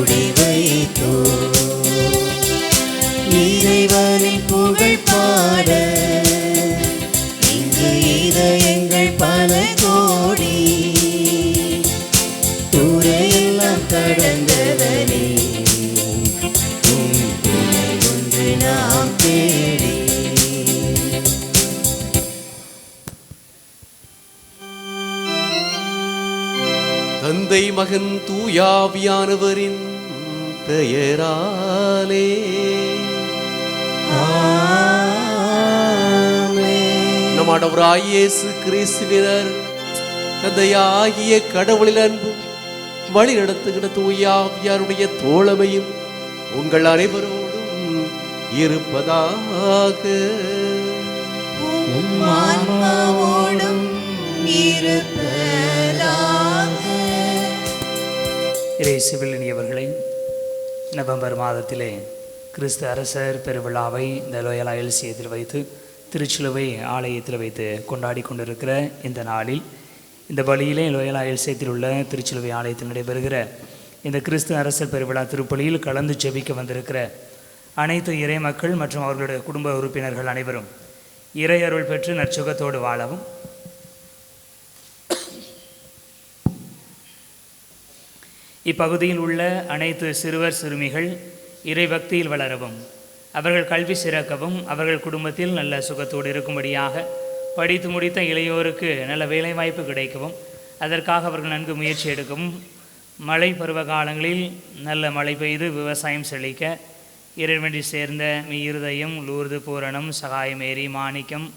கூடி வைத்தோ இறைவனின் புகழ் பாட இங்கு இதயங்கள் பல கோடி தூரையெல்லாம் கடந்தவனே துணை ஒன்று நாம் தேடி. தந்தை மகன் தூயாவியானவரின் பெயராலே நம் ஆண்டவராகிய இயேசு கிறிஸ்துவினர் தந்தையாகிய கடவுளின் அன்பும் வழி நடத்துகிற தூயாவியாருடைய தோழமையும் உங்கள் அனைவரோடும் இருப்பதாக. ஆன்மாவோடும் இயேசுவில் இனியவர்களே, நவம்பர் மாதத்திலே கிறிஸ்து அரசர் பெருவிழாவை இந்த லோயலா எல்சியத்தில் வைத்து திருச்சிலுவை ஆலயத்தில் வைத்து கொண்டாடி கொண்டிருக்கிற இந்த நாளில் இந்த பலியிலே லோயலா எல்சியத்தில் உள்ள திருச்சிலுவை ஆலயத்தில் நடைபெறுகிற இந்த கிறிஸ்து அரசர் பெருவிழா திருப்பலியில் கலந்து ஜெபிக்க வந்திருக்கிற அனைத்து இறை மக்கள் மற்றும் அவர்களுடைய குடும்ப உறுப்பினர்கள் அனைவரும் இறை அருள் பெற்று நற்சுகத்தோடு வாழவும், இப்பகுதியில் உள்ள அனைத்து சிறுவர் சிறுமிகள் இறை பக்தியில் வளரவும், அவர்கள் கல்வி சிறக்கவும், அவர்கள் குடும்பத்தில் நல்ல சுகத்தோடு இருக்கும்படியாக படித்து முடித்த இளையோருக்கு நல்ல வேலைவாய்ப்பு கிடைக்கவும், அதற்காக அவர்கள் நன்கு முயற்சி எடுக்கவும், மழை பருவ காலங்களில் நல்ல மழை பெய்து விவசாயம் செழிக்க இறைவனை சேர்ந்த இருதயம், லூர்து பூரணம், சகாயமேரி, மாணிக்கம்,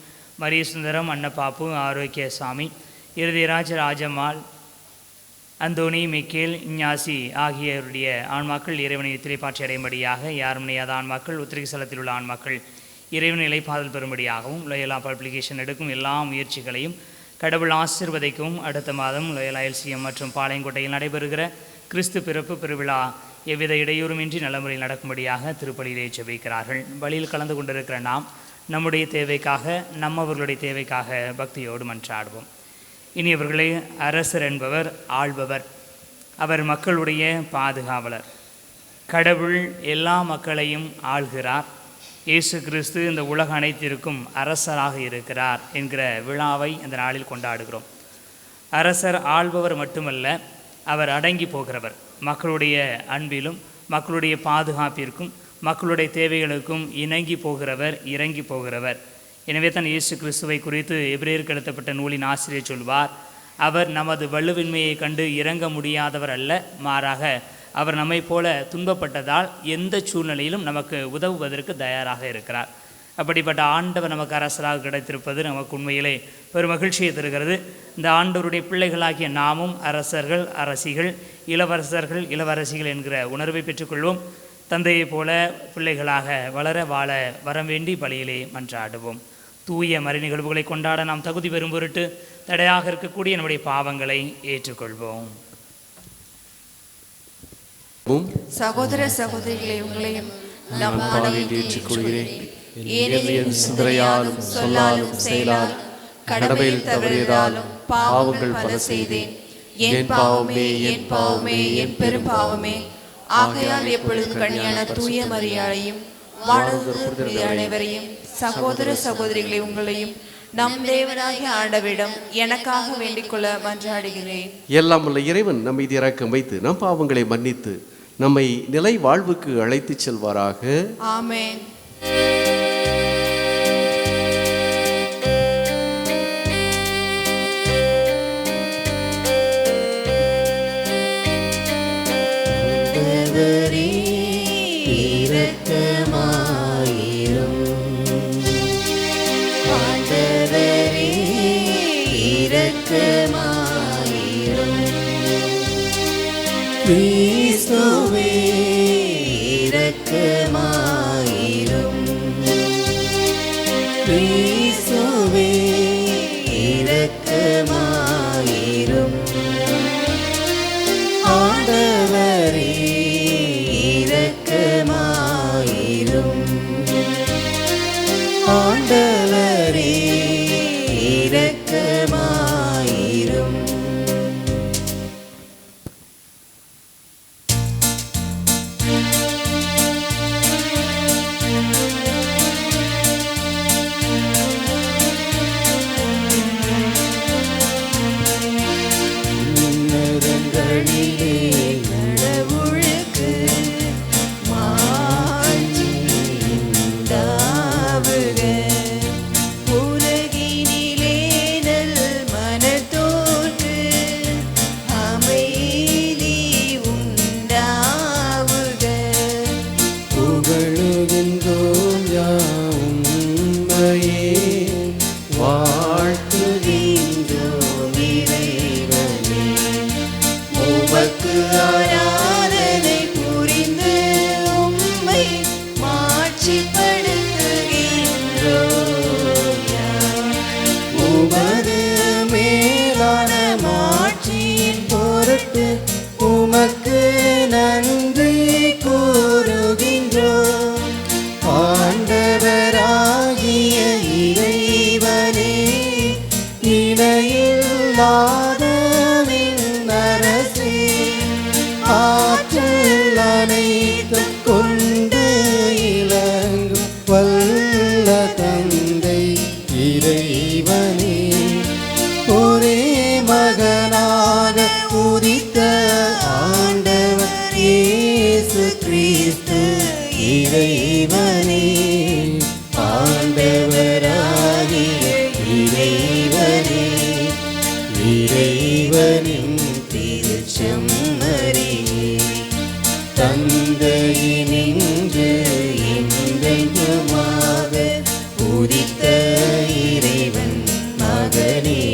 மரியசுந்தரம், அன்னப்பாப்பு, ஆரோக்கியசாமி, இறுதிராஜ ராஜம்மாள், அந்தோனி, மிக்கேல், இஞ்ஞாசி ஆகியோருடைய ஆன்மாக்கள் இறைவனை திரைப்பாற்றி அடையும்படியாக, யாரும் நியாத ஆன்மாக்கள் உத்திரிகசலத்தில் உள்ள ஆன்மாக்கள் இறைவன் இலைப்பாதல் பெறும்படியாகவும் லோயலா பப்ளிகேஷன் எடுக்கும் எல்லா முயற்சிகளையும் கடவுள் ஆசீர்வதிக்கவும், அடுத்த மாதம் லோயலா எல்சிஎம் மற்றும் பாளையங்கோட்டையில் நடைபெறுகிற கிறிஸ்து பிறப்பு பெருவிழா எவ்வித இடையூறுமின்றி நல்ல முறையில் நடக்கும்படியாக திருப்பலியிலே ஜெபிக்கிறார்கள். பலியில் கலந்து கொண்டிருக்கிற நாம் நம்முடைய தேவைக்காக, நம்மவர்களுடைய தேவைக்காக பக்தியோடு மன்றாடுவோம். இனியவர்களே, அரசர் என்பவர் ஆள்பவர், அவர் மக்களுடைய பாதுகாவலர். கடவுள் எல்லா மக்களையும் ஆள்கிறார். இயேசு கிறிஸ்து இந்த உலக அனைத்திற்கும் அரசராக இருக்கிறார் என்கிற விழாவை இந்த நாளில் கொண்டாடுகிறோம். அரசர் ஆள்பவர் மட்டுமல்ல, அவர் அடங்கி போகிறவர். மக்களுடைய அன்பிலும் மக்களுடைய பாதுகாப்பிற்கும் மக்களுடைய தேவைகளுக்கும் இணங்கி போகிறவர், இறங்கி போகிறவர். எனவே தான் இயேசு கிறிஸ்துவை குறித்து எபிரேயருக்கு எழுதப்பட்ட நூலின் ஆசிரியர் சொல்வார், அவர் நமது வலுவின்மையை கண்டு இறங்க முடியாதவர் அல்ல, மாறாக அவர் நம்மை போல துன்பப்பட்டதால் எந்த சூழ்நிலையிலும் நமக்கு உதவுவதற்கு தயாராக இருக்கிறார். அப்படிப்பட்ட ஆண்டவர் நமக்கு அரசராக கிடைத்திருப்பது நமக்கு உண்மையிலே பெரும் மகிழ்ச்சியை தருகிறது. இந்த ஆண்டவருடைய பிள்ளைகளாகிய நாமும் அரசர்கள், அரசிகள், இளவரசர்கள், இளவரசிகள் என்கிற உணர்வை பெற்றுக்கொள்வோம். தந்தையை போல பிள்ளைகளாக வளர வாழ வரம் வேண்டி பலியிலே மன்றாடுவோம். தூய மறை நிகழ்வுகளை கொண்டாட நாம் தகுதி பெறும் பொருட்டு தடையாக இருக்கக்கூடிய நம்முடைய பாவங்களை ஏற்றுக்கொள்வோம். சகோதர சகோதரிகளை உங்களையும் ஏற்றுக்கொள்கிறேன். என் சிந்தனையாலும் சொல்லாலும் செயலாலும் கடமையில் தவறியதாலும் பாவங்கள் பல செய்தேன். என் பாவமே, என் பாவமே, என் பெரும் பாவமே. ஆகையால் எப்பொழுதும் கனியான தூய மரியாதையும் வானதூதர் அனைவரையும் சகோதர சகோதரிகளை உங்களையும் நம் தேவனாகிய ஆண்டவரிடம் எனக்காக வேண்டிக் கொள்ள மன்றாடுகிறேன். எல்லாம் உள்ள இறைவன் நம் மீது இரக்கம் வைத்து நம் பாவங்களை மன்னித்து நம்மை நிலை வாழ்வுக்கு அழைத்துச் செல்வாராக. ஆமென். கிறிஸ்துவே இரக்கமாயிரும், கிறிஸ்துவே இரக்கமாயிரும், ஆண்டவரே இரக்கமாயிரும், ஆண்டவரே இரக்கமாயிரும். ஆராதனை புரிந்து உம்மை மாட்சிப்படுத்துகின்றோம். உமது மேலான மாட்சியின் பொருட்டு உமக்கு நன்றி கூறுகின்றோம். ஆண்டவராகிய இறைவனே, இணையில்லாத அரசே, ஆற்றல் அனைத்தும் கொண்டு இலங்கும் வல்ல தந்தை இறைவனே, ஒரே மகனாக உதித்த ஆண்டவர் இயேசு கிறிஸ்து இறைவனே, ஆண்டவராகிய இறைவனே, இறைவனின் திருச்செம்மறியே, தந்தையினின்று என்றென்றுமாக உதித்த இறைவன் மகனே,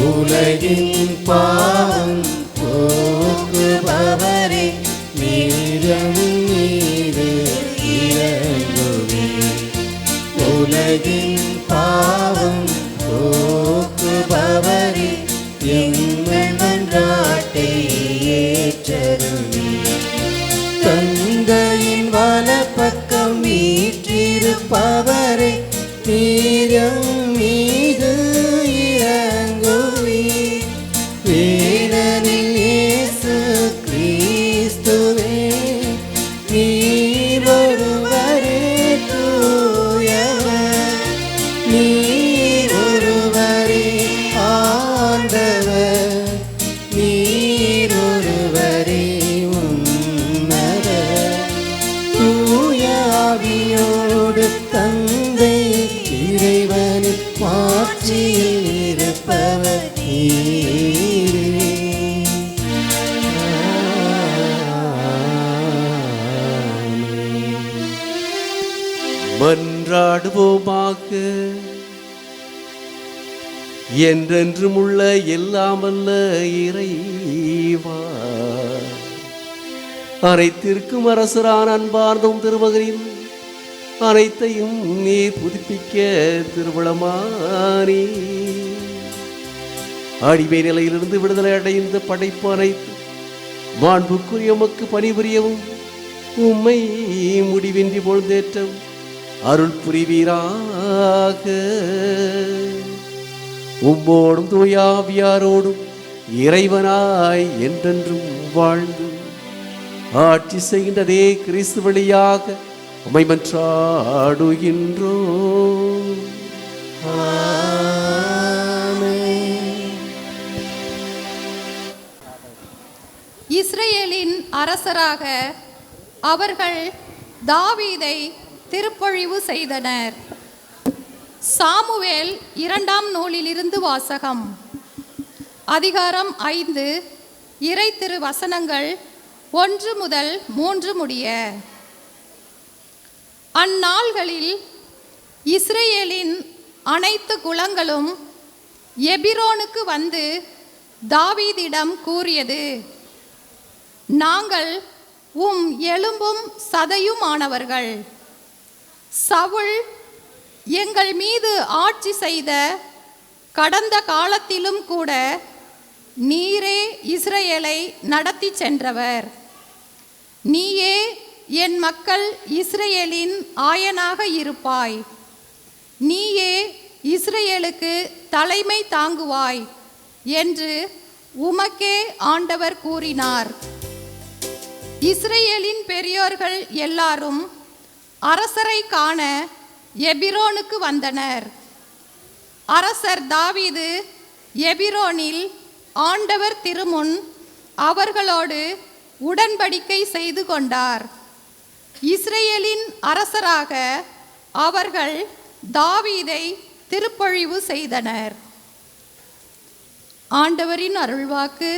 உலகின் பாவம் போக்குபவரே, நீரம் மீது இறங்குவே. உலகின் பாவம் போக்குபவரே, எங்கள் மன்றாட்டை ஏற்றருளே. தந்தையின் வலப்பக்கம் வீற்றிருப்பவரே, நீரம் மீது இறங்குவே. வேதனில் இயேசு கிறிஸ்துவே, நீர் ஒருவரே தூயவர், நீர் ஒருவரே ஆண்டவர், நீர் ஒருவரே உன்னதர். தூய ஆவியோடு தந்தை இறைவனின் மாட்சியில் இருப்பவர் நீரே. மன்றாடுவோமாக. என்றென்றும் உள்ள எல்லாமல்ல இறைவா, அனைத்திற்கும் அரசரான அன்பார்ந்தும் திருமகனின் அனைத்தையும் நீர் புதுப்பிக்க திருவிழமானே. அடிமை நிலையிலிருந்து விடுதலை அடைந்த படைப்பு அனைத்து மாண்புக்குரிய உமக்கு பணிபுரியவும் உம்மை முடிவின்றி பொழுதேற்றம் அருள் புரிவீராக. உம்மோடும் தூயாவியாரோடும் இறைவனாய் என்றென்றும் வாழ்ந்து ஆட்சி செய்கின்றதே கிறிஸ்து வழியாக உம்மை மன்றாடுகின்றோம். இஸ்ரேலின் அரசராக அவர்கள் தாவீதை திருப்பொழிவு செய்தனர். சாமுவேல் 2ஆம் நூலிலிருந்து வாசகம். அதிகாரம் 5, இறை திரு வசனங்கள் 1 முதல் 3 முடிய. அந்நாள்களில் இஸ்ரேலின் அனைத்து குலங்களும் எபிரோனுக்கு வந்து தாவீதிடம் கூறியது, நாங்கள் உம் எலும்பும் சதையுமானவர்கள். சவுல் எங்கள் மீது ஆட்சி செய்த கடந்த காலத்திலும் கூட நீரே இஸ்ரேலை நடத்தி சென்றவர். நீயே என் மக்கள் இஸ்ரேலின் ஆயனாக இருப்பாய். நீயே இஸ்ரேலுக்கு தலைமை தாங்குவாய் என்று உமக்கே ஆண்டவர் கூறினார். இஸ்ரேலின் பெரியோர்கள் எல்லாரும் அரசரை காண எபிரோனுக்கு வந்தனர். அரசர் தாவீது எபிரோனில் ஆண்டவர் திருமுன் அவர்களோடு உடன்படிக்கை செய்து கொண்டார். இஸ்ரேலின் அரசராக அவர்கள் தாவீதை திருப்பொழிவு செய்தனர். ஆண்டவரின் அருள்வாக்கு.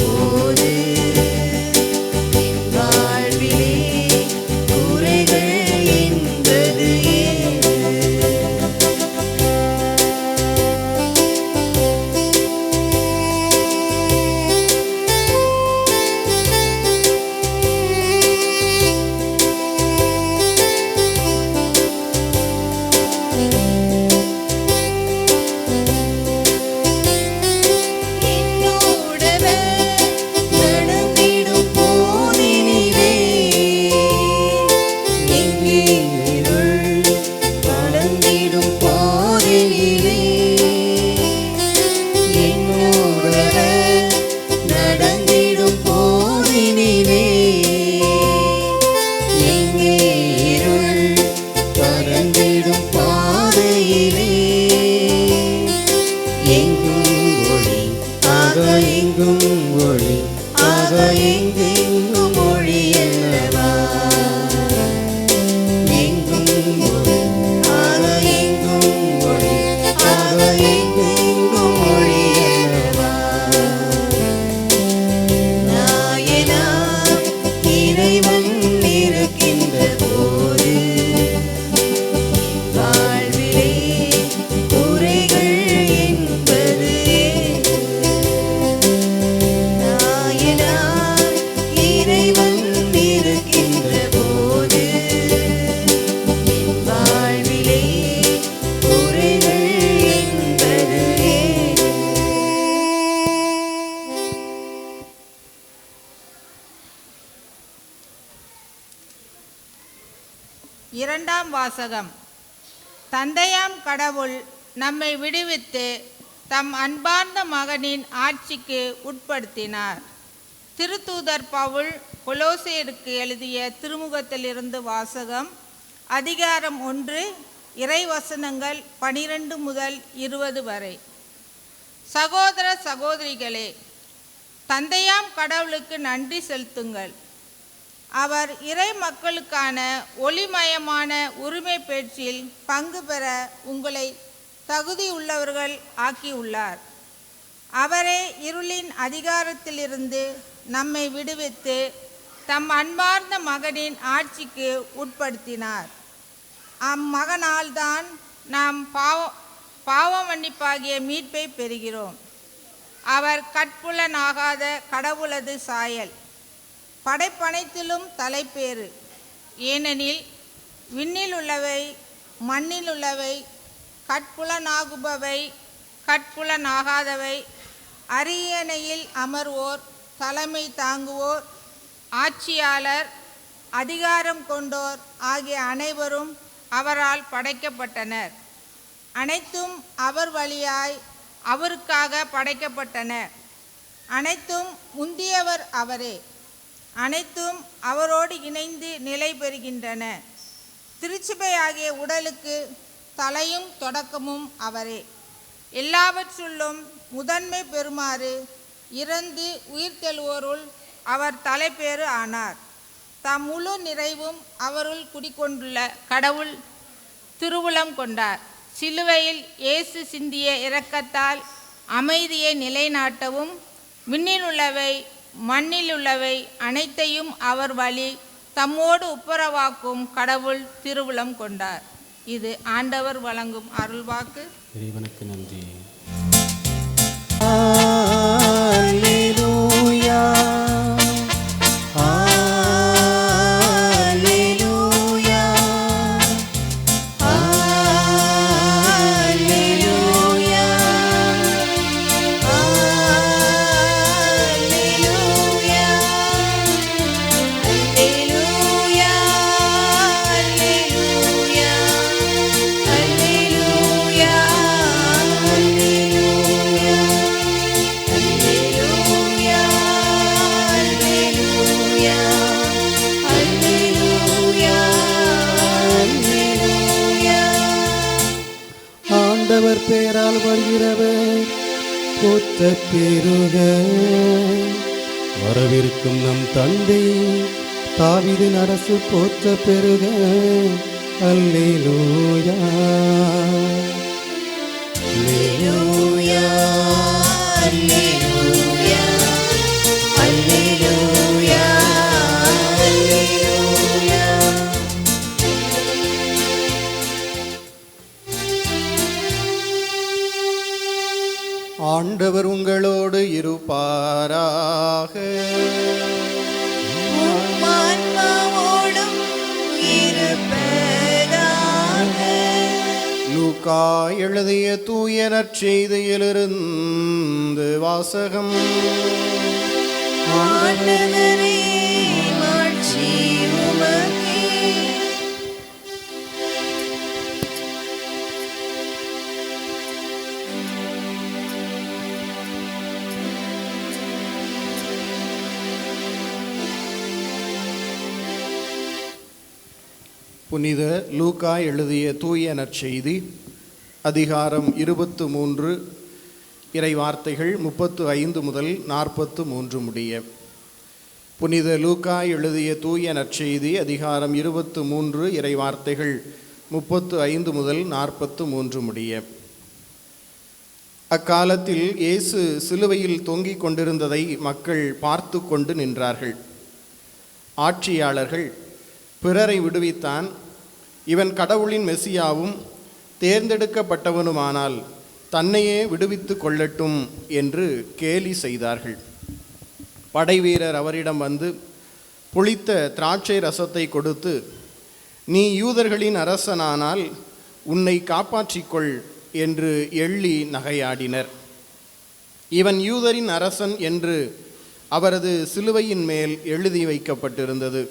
போது என் வாழ்விலே குறைகள் என்பது ஏது? இரண்டாம் வாசகம். தந்தையாம் கடவுள் நம்மை விடுவித்து தம் அன்பார்ந்த மகனின் ஆட்சிக்கு உட்படுத்தினார். திருத்தூதர் பவுல் கொலோசேயருக்கு எழுதிய திருமுகத்திலிருந்து வாசகம். அதிகாரம் 1, இறைவசனங்கள் 12 முதல் 20 வரை. சகோதர சகோதரிகளே, தந்தையாம் கடவுளுக்கு நன்றி செலுத்துங்கள். அவர் இறை மக்களுக்கான ஒளிமயமான உரிமை பேச்சில் பங்கு பெற உங்களை தகுதியுள்ளவர்கள் ஆக்கியுள்ளார். அவரே இருளின் அதிகாரத்திலிருந்து நம்மை விடுவித்து தம் அன்பார்ந்த மகனின் ஆட்சிக்கு உட்படுத்தினார். அம்மகனால்தான் நாம் பாவ மன்னிப்பாகிய மீட்பை பெறுகிறோம். அவர் கட்புலனாகாத கடவுளது சாயல், படைப்பனைத்திலும் தலைப்பேறு. ஏனெனில் விண்ணில் உள்ளவை, மண்ணில் உள்ளவை, கட்புலனாகுபவை, கட்புலனாகாதவை, அரியணையில் அமர்வோர், தலைமை தாங்குவோர், ஆட்சியாளர், அதிகாரம் கொண்டோர் ஆகிய அனைவரும் அவரால் படைக்கப்பட்டனர். அனைத்தும் அவர் வழியாய் அவருக்காக படைக்கப்பட்டன. அனைத்தும் முந்தியவர் அவரே. அனைத்தும் அவரோடு இணைந்து நிலை பெறுகின்றன. திருச்சபையாகிய உடலுக்கு தலையும் தொடக்கமும் அவரே. எல்லாவற்றுள்ளும் முதன்மை பெறுமாறு இறந்து உயிர்த்தெழுவோருள் அவர் தலைப்பேறு ஆனார். தம் முழு நிறைவும் அவருள் குடிக்கொண்டுள்ள கடவுள் திருவுளம் கொண்டார். சிலுவையில் இயேசு சிந்திய இரக்கத்தால் அமைதியை நிலைநாட்டவும் விண்ணில் உள்ளவை மண்ணில் உள்ளவை அனைத்தையும் அவர் வழி தம்மோடு ஒப்புரவாக்கும் கடவுள் திருவுளம் கொண்டார். இது ஆண்டவர் வழங்கும் அருள்வாக்கு. இறைவனுக்கு நன்றி. ஆண்டவர் பேரால் வருகிறவர் போற்ற பெருக. வரவிருக்கும் நம் தந்தை தாவீதின் அரசு போற்ற பெருக. அல்லேலூயா அல்லேலூயா அல்லேலூயா ஆண்டவர் உங்களோடு இருப்பாராக. உம் ஆன்மாவோடும் இருப்பதாக. லூக்கா எழுதிய தூய நற்செய்தியிலிருந்து வாசகம். ஆண்டவரே, மாட்சி உமக்கே. புனித லூக்கா எழுதிய தூய நற்செய்தி அதிகாரம் 23 இறை வார்த்தைகள் 35 முதல் 43 முடிய. புனித லூக்கா எழுதிய தூய நற்செய்தி அதிகாரம் 23 இறை வார்த்தைகள் 35 முதல் 43 முடிய. அக்காலத்தில் இயேசு சிலுவையில் தொங்கிக் கொண்டிருந்ததை மக்கள் பார்த்து கொண்டு நின்றார்கள். ஆட்சியாளர்கள், பிறரை விடுவித்தான், இவன் கடவுளின் மெசியாவும் தேர்ந்தெடுக்கப்பட்டவனுமானால் தன்னையே விடுவித்து கொள்ளட்டும் என்று கேலி செய்தார்கள். படைவீரர் அவரிடம் வந்து புளித்த திராட்சை ரசத்தை கொடுத்து, நீ யூதர்களின் அரசனானால் உன்னை காப்பாற்றிக்கொள் என்று எள்ளி நகையாடினர். இவன் யூதரின் அரசன் என்று அவரது சிலுவையின் மேல் எழுதி வைக்கப்பட்டிருந்தது.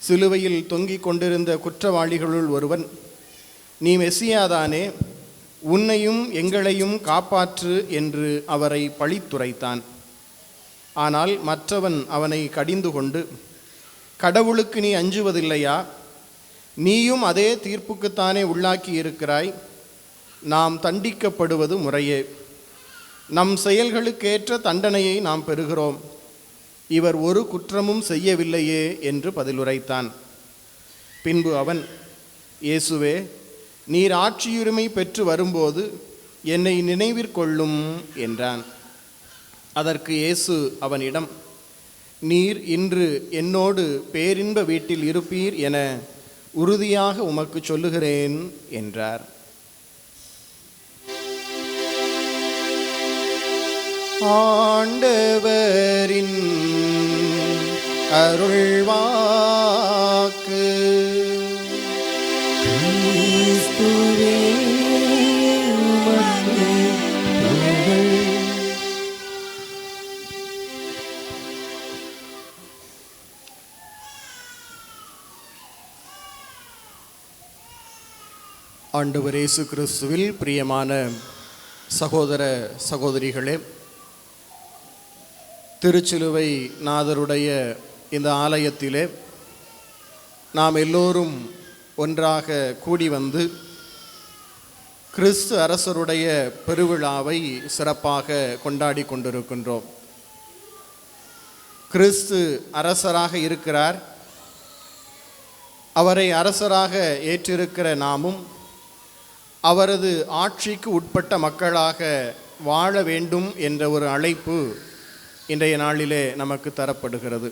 சிலுவையில் தொங்கிக் கொண்டிருந்த குற்றவாளிகளுள் ஒருவன், நீ மெசியாதானே, உன்னையும் எங்களையும் காப்பாற்று என்று அவரை பழித்துரைத்தான். ஆனால் மற்றவன் அவனை கடிந்து கொண்டு, கடவுளுக்கு நீ அஞ்சுவதில்லையா? நீயும் அதே தீர்ப்புக்குத்தானே உள்ளாக்கி இருக்கிறாய். நாம் தண்டிக்கப்படுவது முறையே, நம் செயல்களுக்கேற்ற தண்டனையை நாம் பெறுகிறோம். இவர் ஒரு குற்றமும் செய்யவில்லையே என்று பதிலுரைத்தான். பின்பு அவன், இயேசுவே, நீர் ஆட்சியுரிமை பெற்று வரும்போது என்னை நினைவிற்கொள்ளும் என்றான். அதற்கு இயேசு அவனிடம், நீர் இன்று என்னோடு பேரின்ப வீட்டில் இருப்பீர் என உறுதியாக உமக்கு சொல்லுகிறேன் என்றார். ஆண்டவரின் அருள்வாக்கு. கிறிஸ்துவே, உமக்கு புகழ். ஆண்டவர் இயேசு கிறிஸ்துவில் பிரியமான சகோதர சகோதரிகளே, திருச்சிலுவை நாதருடைய இந்த ஆலயத்திலே நாம் எல்லோரும் ஒன்றாக கூடி வந்து கிறிஸ்து அரசருடைய பெருவிழாவை சிறப்பாக கொண்டாடி கொண்டிருக்கின்றோம். கிறிஸ்து அரசராக இருக்கிறார். அவரை அரசராக ஏற்றிருக்கிற நாமும் அவரது ஆட்சிக்கு உட்பட்ட மக்களாக வாழ வேண்டும் என்ற ஒரு அழைப்பு இன்றைய நாளிலே நமக்கு தரப்படுகிறது.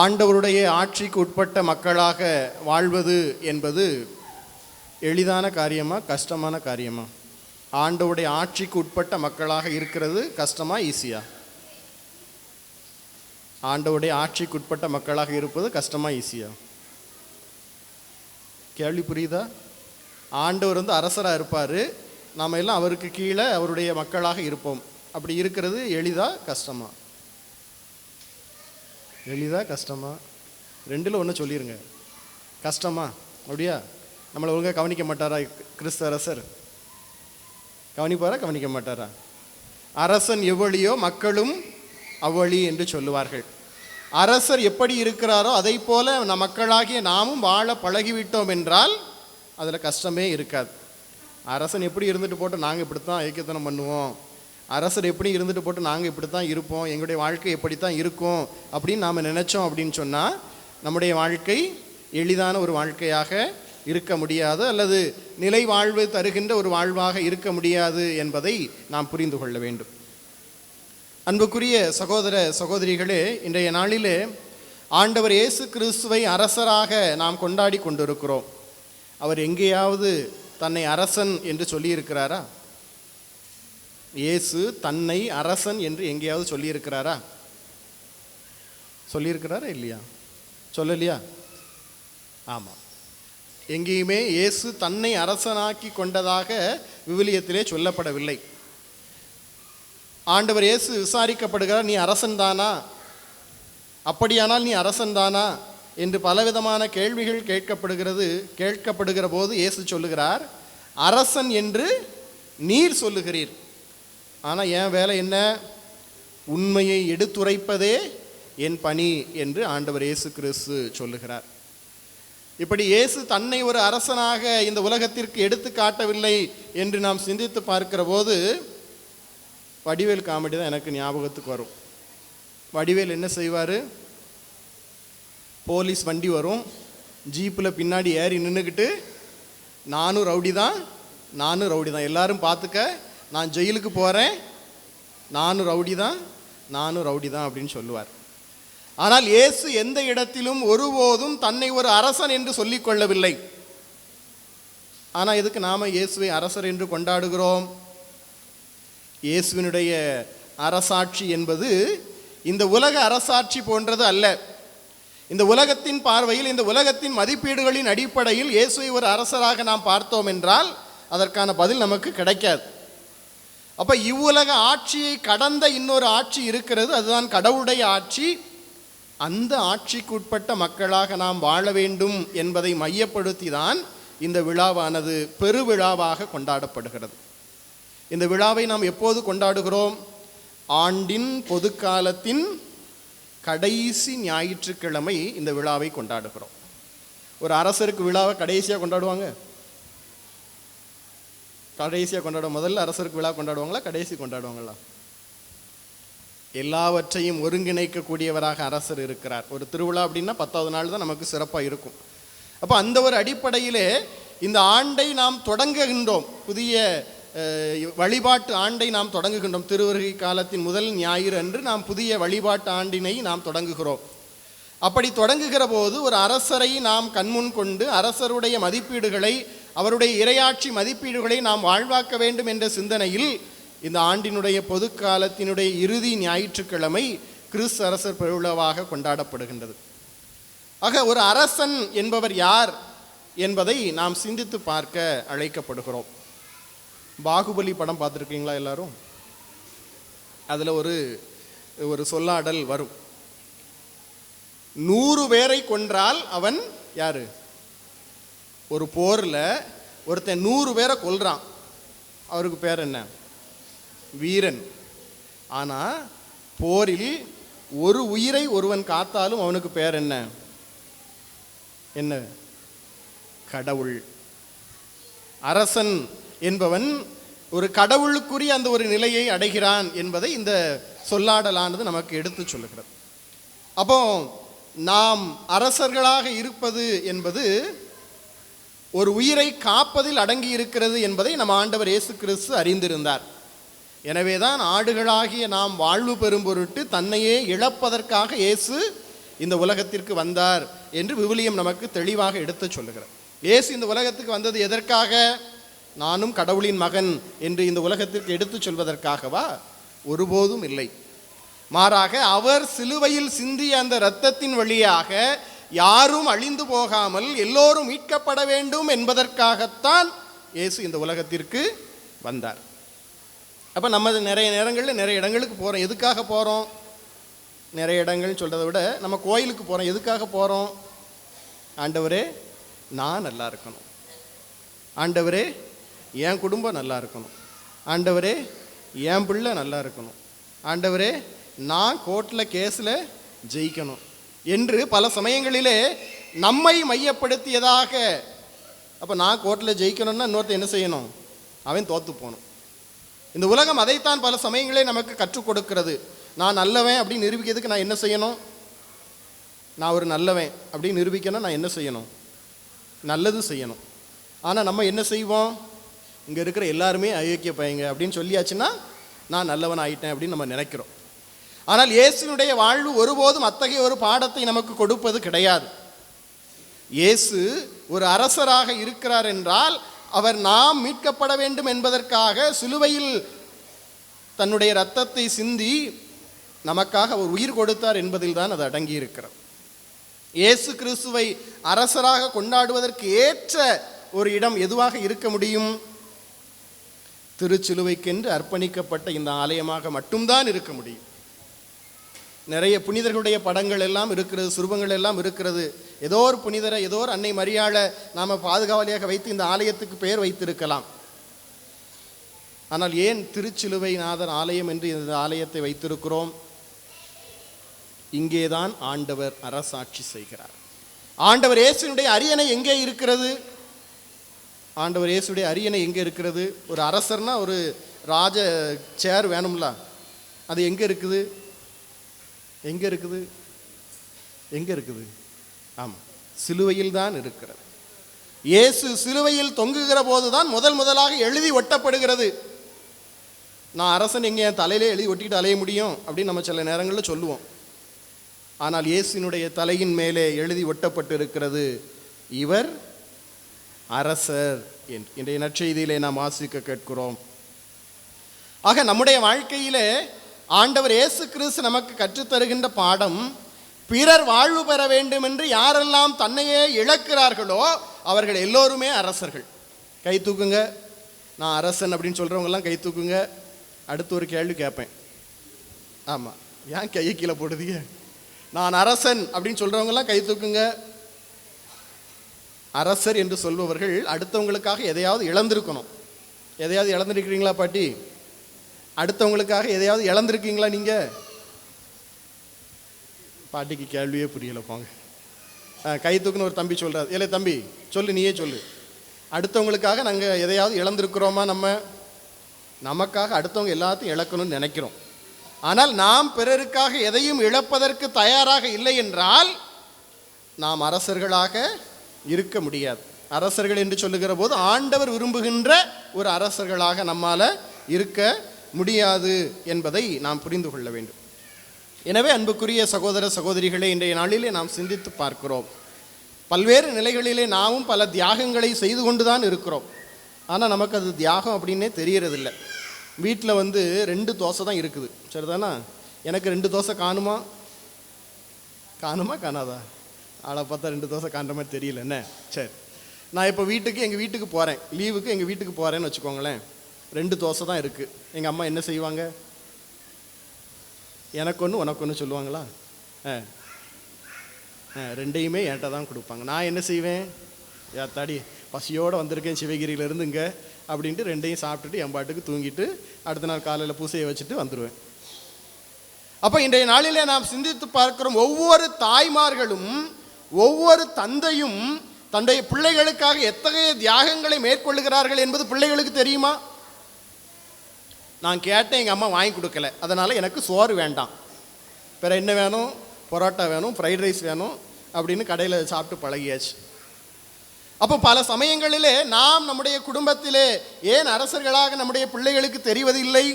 ஆண்டவருடைய ஆட்சிக்கு உட்பட்ட மக்களாக வாழ்வது என்பது எளிதான காரியமா, கஷ்டமான காரியமா? ஆண்டவருடைய ஆட்சிக்கு உட்பட்ட மக்களாக இருக்கிறது கஷ்டமா, ஈஸியா? ஆண்டவருடைய ஆட்சிக்கு உட்பட்ட மக்களாக இருப்பது கஷ்டமா, ஈஸியா? கேள்வி புரியுதா? ஆண்டவர் அரசராக இருப்பார், நாம் எல்லாம் அவருக்கு கீழே அவருடைய மக்களாக இருப்போம். அப்படி இருக்கிறது எளிதா, கஷ்டமா? எளிதா, கஷ்டமா? ரெண்டில் ஒன்று சொல்லிடுங்க. கஷ்டமா? அப்படியா? நம்மளை ஒழுங்காக கவனிக்க மாட்டாரா கிறிஸ்து அரசர்? கவனிப்பாரா, கவனிக்க மாட்டாரா? அரசன் எவ்வளியோ மக்களும் அவ்வளி என்று சொல்லுவார்கள். அரசர் எப்படி இருக்கிறாரோ அதை போல மக்களாகிய நாமும் வாழ பழகிவிட்டோம் என்றால் அதில் கஷ்டமே இருக்காது. அரசன் எப்படி இருந்துட்டு போட்டு நாங்கள் இப்படித்தான் ஐக்கியத்தனம் பண்ணுவோம், அரசர் எப்படி இருந்துட்டு போட்டு நாங்கள் இப்படி தான் இருப்போம், எங்களுடைய வாழ்க்கை எப்படித்தான் இருக்கும் அப்படின்னு நாம் நினச்சோம் அப்படின்னு சொன்னால் நம்முடைய வாழ்க்கை எளிதான ஒரு வாழ்க்கையாக இருக்க முடியாது, அல்லது நிலை வாழ்வு தருகின்ற ஒரு வாழ்வாக இருக்க முடியாது என்பதை நாம் புரிந்து கொள்ள வேண்டும். அன்புக்குரிய சகோதர சகோதரிகளே, இன்றைய நாளிலே ஆண்டவர் இயேசு கிறிஸ்துவை அரசராக நாம் கொண்டாடி கொண்டிருக்கிறோம். அவர் எங்கேயாவது தன்னை அரசன் என்று சொல்லியிருக்கிறாரா? இயேசு தன்னை அரசன் என்று எங்கேயாவது சொல்லியிருக்கிறாரா? சொல்லியிருக்கிறாரா இல்லையா? சொல்லலையா? ஆமாம். எங்கேயுமே இயேசு தன்னை அரசனாக்கி கொண்டதாக விவிலியத்திலே சொல்லப்படவில்லை. ஆண்டவர் இயேசு விசாரிக்கப்படுகிறார், நீ அரசன் தானா? அப்படியானால் நீ அரசன் தானா என்று பலவிதமான கேள்விகள் கேட்கப்படுகிற போது இயேசு சொல்லுகிறார், அரசன் என்று நீர் சொல்லுகிறீர். ஆனால் என் வேலை என்ன? உண்மையை எடுத்துரைப்பதே என் பணி என்று ஆண்டவர் இயேசு கிறிஸ்து சொல்லுகிறார். இப்படி இயேசு தன்னை ஒரு அரசனாக இந்த உலகத்திற்கு எடுத்து காட்டவில்லை என்று நாம் சிந்தித்து பார்க்கிற போது வடிவேல் காமெடி தான் எனக்கு ஞாபகத்துக்கு வரும். வடிவேல் என்ன செய்வார்? போலீஸ் வண்டி வரும், ஜீப்பில் பின்னாடி ஏறி நின்றுக்கிட்டு நானும் ரவுடி தான், எல்லாரும் பார்த்துக்க, நான் ஜெயிலுக்கு போகிறேன், நானும் ரவுடி தான் அப்படின்னு சொல்லுவார். ஆனால் இயேசு எந்த இடத்திலும் ஒருபோதும் தன்னை ஒரு அரசன் என்று சொல்லிக் கொள்ளவில்லை. ஆனால் எதுக்கு நாம் இயேசுவை அரசர் என்று கொண்டாடுகிறோம்? இயேசுவினுடைய அரசாட்சி என்பது இந்த உலக அரசாட்சி போன்றது அல்ல. இந்த உலகத்தின் பார்வையில், இந்த உலகத்தின் மதிப்பீடுகளின் அடிப்படையில் இயேசுவை ஒரு அரசராக நாம் பார்த்தோம் என்றால் அதற்கான பதில் நமக்கு கிடைக்காது. அப்போ இவ்வுலக ஆட்சியை கடந்த இன்னொரு ஆட்சி இருக்கிறது, அதுதான் கடவுளுடைய ஆட்சி. அந்த ஆட்சிக்குட்பட்ட மக்களாக நாம் வாழ வேண்டும் என்பதை மையப்படுத்தி தான் இந்த விழாவானது பெருவிழாவாக கொண்டாடப்படுகிறது. இந்த விழாவை நாம் எப்போது கொண்டாடுகிறோம்? ஆண்டின் பொதுக்காலத்தின் கடைசி ஞாயிற்றுக்கிழமை இந்த விழாவை கொண்டாடுகிறோம். ஒரு அரசருக்கு விழாவை கடைசியாக கொண்டாடுவாங்க? கடைசியாக கொண்டாடுவோம். முதல்ல அரசருக்கு விழா கொண்டாடுவாங்களா, கடைசி கொண்டாடுவாங்களா? எல்லாவற்றையும் ஒருங்கிணைக்கக்கூடியவராக அரசர் இருக்கிறார். ஒரு திருவிழா அப்படின்னா 10வது நாள் தான் நமக்கு சிறப்பாக இருக்கும். அப்போ அந்த ஒரு அடிப்படையிலே இந்த ஆண்டை நாம் தொடங்குகின்றோம், புதிய வழிபாட்டு ஆண்டை நாம் தொடங்குகின்றோம். திருவருகை காலத்தின் முதல் ஞாயிறு அன்று நாம் புதிய வழிபாட்டு ஆண்டினை நாம் தொடங்குகிறோம். அப்படி தொடங்குகிற போது ஒரு அரசரை நாம் கண்முன் கொண்டு அரசருடைய மதிப்பீடுகளை, அவருடைய இறையாட்சி மதிப்பீடுகளை நாம் வாழ்வாக்க வேண்டும் என்ற சிந்தனையில் இந்த ஆண்டினுடைய பொதுக்காலத்தினுடைய இறுதி ஞாயிற்றுக்கிழமை கிறிஸ்து அரசர் பெருவிழாவாக கொண்டாடப்படுகின்றது. ஆக ஒரு அரசன் என்பவர் யார் என்பதை நாம் சிந்தித்து பார்க்க அழைக்கப்படுகிறோம். பாகுபலி படம் பார்த்துருக்கீங்களா எல்லாரும்? அதில் ஒரு சொல்லாடல் வரும், 100 பேரை கொன்றால் அவன் யாரு? ஒரு போரில் ஒருத்தன் 100 பேரை கொல்றான், அவருக்கு பேர் என்ன? வீரன். ஆனால் போரில் ஒரு உயிரை ஒருவன் காத்தாலும் அவனுக்கு பேர் என்ன? கடவுள். அரசன் என்பவன் ஒரு கடவுளுக்குரிய அந்த ஒரு நிலையை அடைகிறான் என்பதை இந்த சொல்லாடலானது நமக்கு எடுத்து சொல்லுகிறது. அப்போ நாம் அரசர்களாக இருப்பது என்பது ஒரு உயிரை காப்பதில் அடங்கி இருக்கிறது என்பதை நம் ஆண்டவர் இயேசு கிறிஸ்து அறிந்திருந்தார். எனவேதான் ஆடுகளாகிய நாம் வாழ்வு பெறும் பொருட்டு தன்னையே இழப்பதற்காக இயேசு இந்த உலகத்திற்கு வந்தார் என்று விவிலியம் நமக்கு தெளிவாக எடுத்து சொல்லுகிறார். இயேசு இந்த உலகத்துக்கு வந்தது எதற்காக? நானும் கடவுளின் மகன் என்று இந்த உலகத்திற்கு எடுத்து சொல்வதற்காகவா? ஒருபோதும் இல்லை. மாறாக அவர் சிலுவையில் சிந்திய அந்த இரத்தத்தின் வழியாக யாரும் அழிந்து போகாமல் எல்லோரும் மீட்கப்பட வேண்டும் என்பதற்காகத்தான் இயேசு இந்த உலகத்திற்கு வந்தார். அப்போ நம்ம நிறைய நேரங்களில் நிறைய இடங்களுக்கு போகிறோம். எதுக்காக போகிறோம்? நிறைய இடங்கள்னு சொல்கிறத விட நம்ம கோயிலுக்கு போகிறோம். எதுக்காக போகிறோம்? ஆண்டவரே நான் நல்லா இருக்கணும், ஆண்டவரே என் குடும்பம் நல்லா இருக்கணும், ஆண்டவரே என் பிள்ளை நல்லா இருக்கணும், ஆண்டவரே நான் கோர்ட்டில் கேஸில் ஜெயிக்கணும் என்று பல சமயங்களிலே நம்மை மையப்படுத்தியதாக. அப்போ நான் கோர்ட்டில் ஜெயிக்கணும்னா இன்னொருத்தர் என்ன செய்யணும்? அவன் தோற்று போகணும். இந்த உலகம் அதைத்தான் பல சமயங்களே நமக்கு கற்றுக் கொடுக்கிறது. நான் நல்லவன் அப்படின்னு நிரூபிக்கிறதுக்கு நான் என்ன செய்யணும்? நான் ஒரு நல்லவன் அப்படின்னு நிரூபிக்கணும், நான் என்ன செய்யணும்? நல்லது செய்யணும். ஆனால் நம்ம என்ன செய்வோம்? இங்கே இருக்கிற எல்லாருமே அயோக்கிய பையங்க அப்படின்னு சொல்லியாச்சுன்னா நான் நல்லவன் ஆயிட்டேன் அப்படின்னு நம்ம நினைக்கிறோம். ஆனால் இயேசுனுடைய வாழ்வு ஒருபோதும் அத்தகைய ஒரு பாடத்தை நமக்கு கொடுப்பது கிடையாது. இயேசு ஒரு அரசராக இருக்கிறார் என்றால் அவர் நாம் மீட்கப்பட வேண்டும் என்பதற்காக சிலுவையில் தன்னுடைய இரத்தத்தை சிந்தி நமக்காக அவர் உயிர் கொடுத்தார் என்பதில் தான் அது அடங்கி இருக்கிறது. இயேசு கிறிஸ்துவை அரசராக கொண்டாடுவதற்கு ஏற்ற ஒரு இடம் எதுவாக இருக்க முடியும்? திருச்சிலுவைக்கென்று அர்ப்பணிக்கப்பட்ட இந்த ஆலயமாக மட்டும்தான் இருக்க முடியும். நிறைய புனிதர்களுடைய படங்கள் எல்லாம் இருக்கிறது, சுரூபங்கள் எல்லாம் இருக்கிறது. ஏதோ ஒரு புனிதரை, ஏதோ ஒரு அன்னை மரியாளை நாம் பாதுகாவலியாக வைத்து இந்த ஆலயத்துக்கு பெயர் வைத்திருக்கலாம். ஆனால் ஏன் திருச்சிலுவை நாதர் ஆலயம் என்று இந்த ஆலயத்தை வைத்திருக்கிறோம்? இங்கேதான் ஆண்டவர் அரசாட்சி செய்கிறார். ஆண்டவர் இயேசுனுடைய அரியணை எங்கே இருக்கிறது? ஆண்டவர் இயேசுடைய அரியணை எங்கே இருக்கிறது? ஒரு அரசர்னா ஒரு ராஜ சேர் வேணும்ல, அது எங்கே இருக்குது? எங்கே இருக்குது? எங்கே இருக்குது? ஆமாம், சிலுவையில் தான் இருக்கிறது. இயேசு சிலுவையில் தொங்குகிற போது தான் முதலாக எழுதி ஒட்டப்படுகிறது. நான் அரசன் எங்கே என் தலையிலே எழுதி ஒட்டிக்கிட்டு அலைய முடியும் அப்படின்னு நம்ம சில நேரங்களில் சொல்லுவோம். ஆனால் இயேசுனுடைய தலையின் மேலே எழுதி ஒட்டப்பட்டு இருக்கிறது, இவர் அரசர் என்று. இன்றைய நற்செய்தியிலே நாம் வாசிக்க கேட்கிறோம். ஆக நம்முடைய வாழ்க்கையிலே ஆண்டவர் இயேசு கிறிஸ்து நமக்கு கற்றுத்தருகின்ற பாடம், பிறர் வாழ்வு பெற வேண்டும் என்று யாரெல்லாம் தன்னையே இழக்கிறார்களோ அவர்கள் எல்லோருமே அரசர்கள். கை தூக்குங்க. நான் அரசன் அப்படின்னு சொல்கிறவங்கெல்லாம் கை தூக்குங்க. அடுத்து ஒரு கேள்வி கேட்பேன். ஆமாம், ஏன் கையை கீழே போடுதீங்க? நான் அரசன் அப்படின்னு சொல்கிறவங்கெல்லாம் கை தூக்குங்க. அரசர் என்று சொல்பவர்கள் அடுத்தவங்களுக்காக எதையாவது இழந்திருக்கணும். எதையாவது இழந்திருக்கிறீங்களா பாட்டி? அடுத்தவங்களுக்காக எதையாவது இழந்திருக்கீங்களா நீங்கள்? பாட்டிக்கு கேள்வியே புரியலை, போங்க. கை தூக்குன்னு ஒரு தம்பி சொல்கிறார். இல்லை தம்பி சொல்லு, நீயே சொல்லு. அடுத்தவங்களுக்காக நாங்கள் எதையாவது இழந்திருக்கிறோமா? நமக்காக அடுத்தவங்க எல்லாத்தையும் இழக்கணும்னு நினைக்கிறோம். ஆனால் நாம் பிறருக்காக எதையும் இழப்பதற்கு தயாராக இல்லை என்றால் நாம் அரசர்களாக இருக்க முடியாது. அரசர்கள் என்று சொல்லுகிற போது ஆண்டவர் விரும்புகின்ற ஒரு அரசர்களாக நம்மால் இருக்க முடியாது என்பதை நாம் புரிந்து கொள்ள வேண்டும். எனவே அன்புக்குரிய சகோதர சகோதரிகளே, இன்றைய நாளிலே நாம் சிந்தித்து பார்க்கிறோம். பல்வேறு நிலைகளிலே நாமும் பல தியாகங்களை செய்து கொண்டு தான் இருக்கிறோம். ஆனால் நமக்கு அது தியாகம் அப்படின்னே தெரியறதில்லை. வீட்டில் 2 தோசை தான் இருக்குது, சரிதானா? எனக்கு 2 தோசை காணுமா காணாதா? ஆளை பார்த்தா 2 தோசை காண்ற மாதிரி தெரியல என்ன? சரி, நான் இப்போ எங்கள் வீட்டுக்கு போகிறேன், லீவுக்கு எங்கள் வீட்டுக்கு போகிறேன்னு வச்சுக்கோங்களேன். 2 தோசை தான் இருக்குது. எங்கள் அம்மா என்ன செய்வாங்க? எனக்கு ஒன்று உனக்கு ஒன்று சொல்லுவாங்களா? ரெண்டையுமே என்கிட்ட தான் கொடுப்பாங்க. நான் என்ன செய்வேன்? யாத்தாடி பசியோடு வந்திருக்கேன் சிவகிரியிலேருந்து இங்கே அப்படின்ட்டு 2ஐயும் சாப்பிட்டுட்டு என் பாட்டுக்கு தூங்கிட்டு அடுத்த நாள் காலையில் பூசையை வச்சுட்டு வந்துடுவேன். அப்போ இன்றைய நாளிலே நாம் சிந்தித்து பார்க்கிறோம், ஒவ்வொரு தாய்மார்களும் ஒவ்வொரு தந்தையும் தன்னுடைய பிள்ளைகளுக்காக எத்தகைய தியாகங்களை மேற்கொள்ளுகிறார்கள் என்பது பிள்ளைகளுக்கு தெரியுமா? நான் கேட்டேன், எங்கள் அம்மா வாங்கி கொடுக்கல, அதனால் எனக்கு சோறு வேண்டாம், வேறு என்ன வேணும்? பரோட்டா வேணும், ஃப்ரைட் ரைஸ் வேணும் அப்படின்னு கடையில் சாப்பிட்டு பழகியாச்சு. அப்போ பல சமயங்களிலே நாம் நம்முடைய குடும்பத்திலே ஏன் அரசர்களாக நம்முடைய பிள்ளைகளுக்கு தெரிவதில்லை?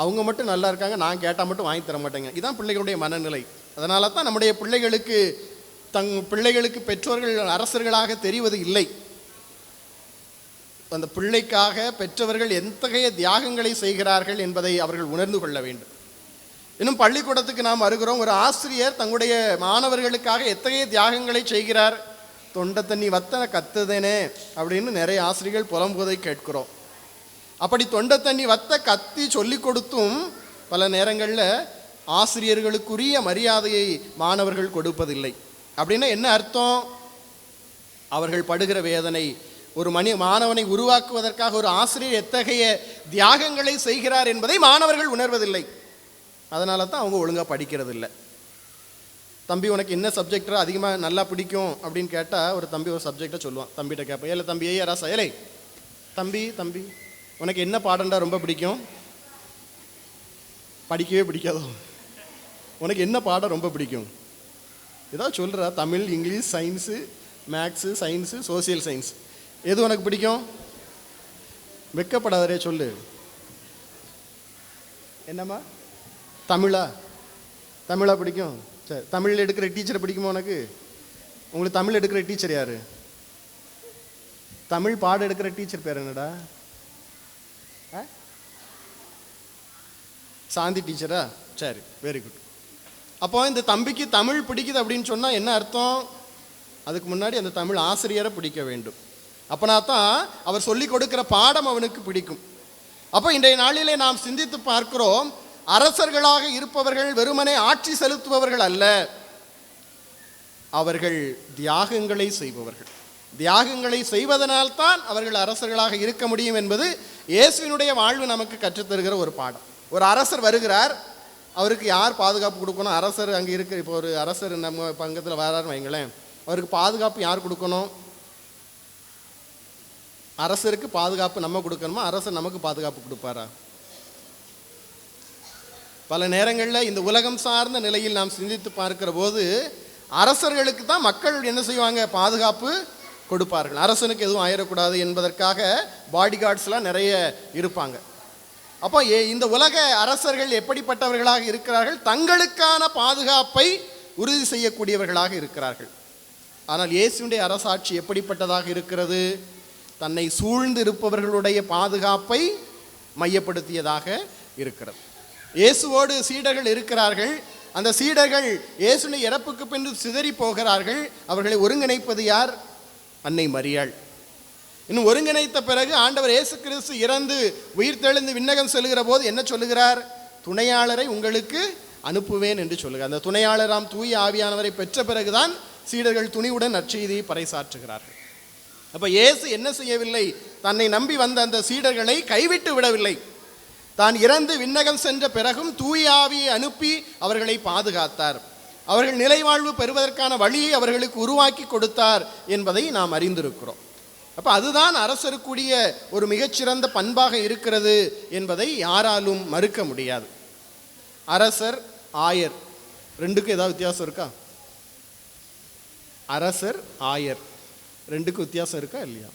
அவங்க மட்டும் நல்லா இருக்காங்க, நான் கேட்டால் மட்டும் வாங்கி தர மாட்டேங்க. இதுதான் பிள்ளைகளுடைய மனநிலை. அதனால தான் நம்முடைய பிள்ளைகளுக்கு பெற்றோர்கள் அரசர்களாக தெரிவது இல்லை. அந்த பிள்ளைக்காக பெற்றவர்கள் எத்தகைய தியாகங்களை செய்கிறார்கள் என்பதை அவர்கள் உணர்ந்து கொள்ள வேண்டும். இன்னும் பள்ளிக்கூடத்துக்கு நாம் வருகிறோம். ஒரு ஆசிரியர் தங்களுடைய மாணவர்களுக்காக எத்தகைய தியாகங்களை செய்கிறார்? தொண்டை தண்ணி வத்தனை கத்துதேனே அப்படின்னு நிறைய ஆசிரியர்கள் புலம்புவதை கேட்கிறோம். அப்படி தொண்டை தண்ணி வத்த கத்தி சொல்லி கொடுத்தும் பல நேரங்களில் ஆசிரியர்களுக்குரிய மரியாதையை மாணவர்கள் கொடுப்பதில்லை. அப்படின்னா என்ன அர்த்தம்? அவர்கள் படுகிற வேதனை, ஒரு மாணவனை உருவாக்குவதற்காக ஒரு ஆசிரியர் எத்தகைய தியாகங்களை செய்கிறார் என்பதை மாணவர்கள் உணர்வதில்லை. அதனால தான் அவங்க ஒழுங்காக படிக்கிறது இல்லை. தம்பி உனக்கு என்ன சப்ஜெக்டோ அதிகமாக நல்லா பிடிக்கும் அப்படின்னு கேட்டால் ஒரு தம்பி ஒரு சப்ஜெக்டை சொல்லுவான். தம்பிகிட்ட கேட்பேன், ஏலே தம்பி, யாராசா, ஏலே தம்பி உனக்கு என்ன பாடண்டா ரொம்ப பிடிக்கும்? படிக்கவே பிடிக்காதோ? உனக்கு என்ன பாடம் ரொம்ப பிடிக்கும்? ஏதாவது சொல்கிறா, Tamil, English, science, maths, science, social science, எது உனக்கு பிடிக்கும்? வெக்கப்படாதரே சொல்லு. என்னம்மா? தமிழா பிடிக்கும்? சரி, தமிழ் எடுக்கிற டீச்சரை பிடிக்குமா உனக்கு? உங்களுக்கு தமிழ் எடுக்கிற டீச்சர் யார்? தமிழ் பாடம் எடுக்கிற டீச்சர் பேர் என்னடா? சாந்தி டீச்சரா? சரி, வெரி குட். அப்போ இந்த தம்பிக்கு தமிழ் பிடிக்குது அப்படின்னு சொன்னால் என்ன அர்த்தம்? அதுக்கு முன்னாடி அந்த தமிழ் ஆசிரியரை பிடிக்க வேண்டும். அப்போனா தான் அவர் சொல்லி கொடுக்குற பாடம் அவனுக்கு பிடிக்கும். அப்போ இன்றைய நாளிலே நாம் சிந்தித்து பார்க்கிறோம், அரசர்களாக இருப்பவர்கள் வெறுமனே ஆட்சி செலுத்துபவர்கள் அல்ல, அவர்கள் தியாகங்களை செய்பவர்கள். தியாகங்களை செய்வதனால்தான் அவர்கள் அரசர்களாக இருக்க முடியும் என்பது இயேசுவினுடைய வாழ்வு நமக்கு கற்றுத்தருகிற ஒரு பாடம். ஒரு அரசர் வருகிறார், அவருக்கு யார் பாதுகாப்பு கொடுக்கணும்? அரசர் அங்கே இருக்கிற, இப்போ ஒரு அரசர் நம்ம பங்கத்தில் வராருன்னு வைங்களேன், அவருக்கு பாதுகாப்பு யார் கொடுக்கணும்? அரசருக்கு பாதுகாப்பு நம்ம கொடுக்கணுமா, அரசர் நமக்கு பாதுகாப்பு கொடுப்பாரா? பல நேரங்களில் இந்த உலகம் சார்ந்த நிலையில் நாம் சிந்தித்து பார்க்கிற போது அரசர்களுக்கு தான் மக்கள் என்ன செய்வாங்க? பாதுகாப்பு கொடுப்பார்கள். அரசனுக்கு எதுவும் ஆயிடக்கூடாது என்பதற்காக பாடி கார்ட்ஸ்லாம் நிறைய இருப்பாங்க. அப்போ இந்த உலக அரசர்கள் எப்படிப்பட்டவர்களாக இருக்கிறார்கள்? தங்களுக்கான பாதுகாப்பை உறுதி செய்யக்கூடியவர்களாக இருக்கிறார்கள். ஆனால் இயேசுவினுடைய அரசாட்சி எப்படிப்பட்டதாக இருக்கிறது? தன்னை சூழ்ந்து இருப்பவர்களுடைய பாதுகாப்பை மையப்படுத்தியதாக இருக்கிறது. இயேசுவோடு சீடர்கள் இருக்கிறார்கள். அந்த சீடர்கள் இயேசுவின் இறப்புக்கு பின்பு சிதறி போகிறார்கள். அவர்களை ஒருங்கிணைப்பது யார்? அன்னை மரியாள். இன்னும் ஒருங்கிணைத்த பிறகு ஆண்டவர் இயேசு கிறிஸ்து இறந்து உயிர்த்தெழுந்து விண்ணகம் செல்கிற போது என்ன சொல்லுகிறார்? துணையாளரை உங்களுக்கு அனுப்புவேன் என்று சொல்லுகிறார். அந்த துணையாளராம் தூய ஆவியானவரை பெற்ற பிறகுதான் சீடர்கள் துணிவுடன் நற்செய்தியை பறைசாற்றுகிறார்கள். அப்போ இயேசு என்ன செய்யவில்லை? தன்னை நம்பி வந்த அந்த சீடர்களை கைவிட்டு விடவில்லை. தான் இறந்து விண்ணகம் சென்ற பிறகும் தூய ஆவியை அனுப்பி அவர்களை பாதுகாத்தார். அவர்கள் நிலைவாழ்வு பெறுவதற்கான வழியை அவர்களுக்கு உருவாக்கி கொடுத்தார் என்பதை நாம் அறிந்திருக்கிறோம். அப்போ அதுதான் அரசருக்குரிய ஒரு மிகச்சிறந்த பண்பாக இருக்கிறது என்பதை யாராலும் மறுக்க முடியாது. அரசர், ஆயர் ரெண்டுக்கும் ஏதாவது வித்தியாசம் இருக்கா? அரசர், ஆயர் ரெண்டுக்கும் வித்தியாசம் இருக்கா இல்லையா?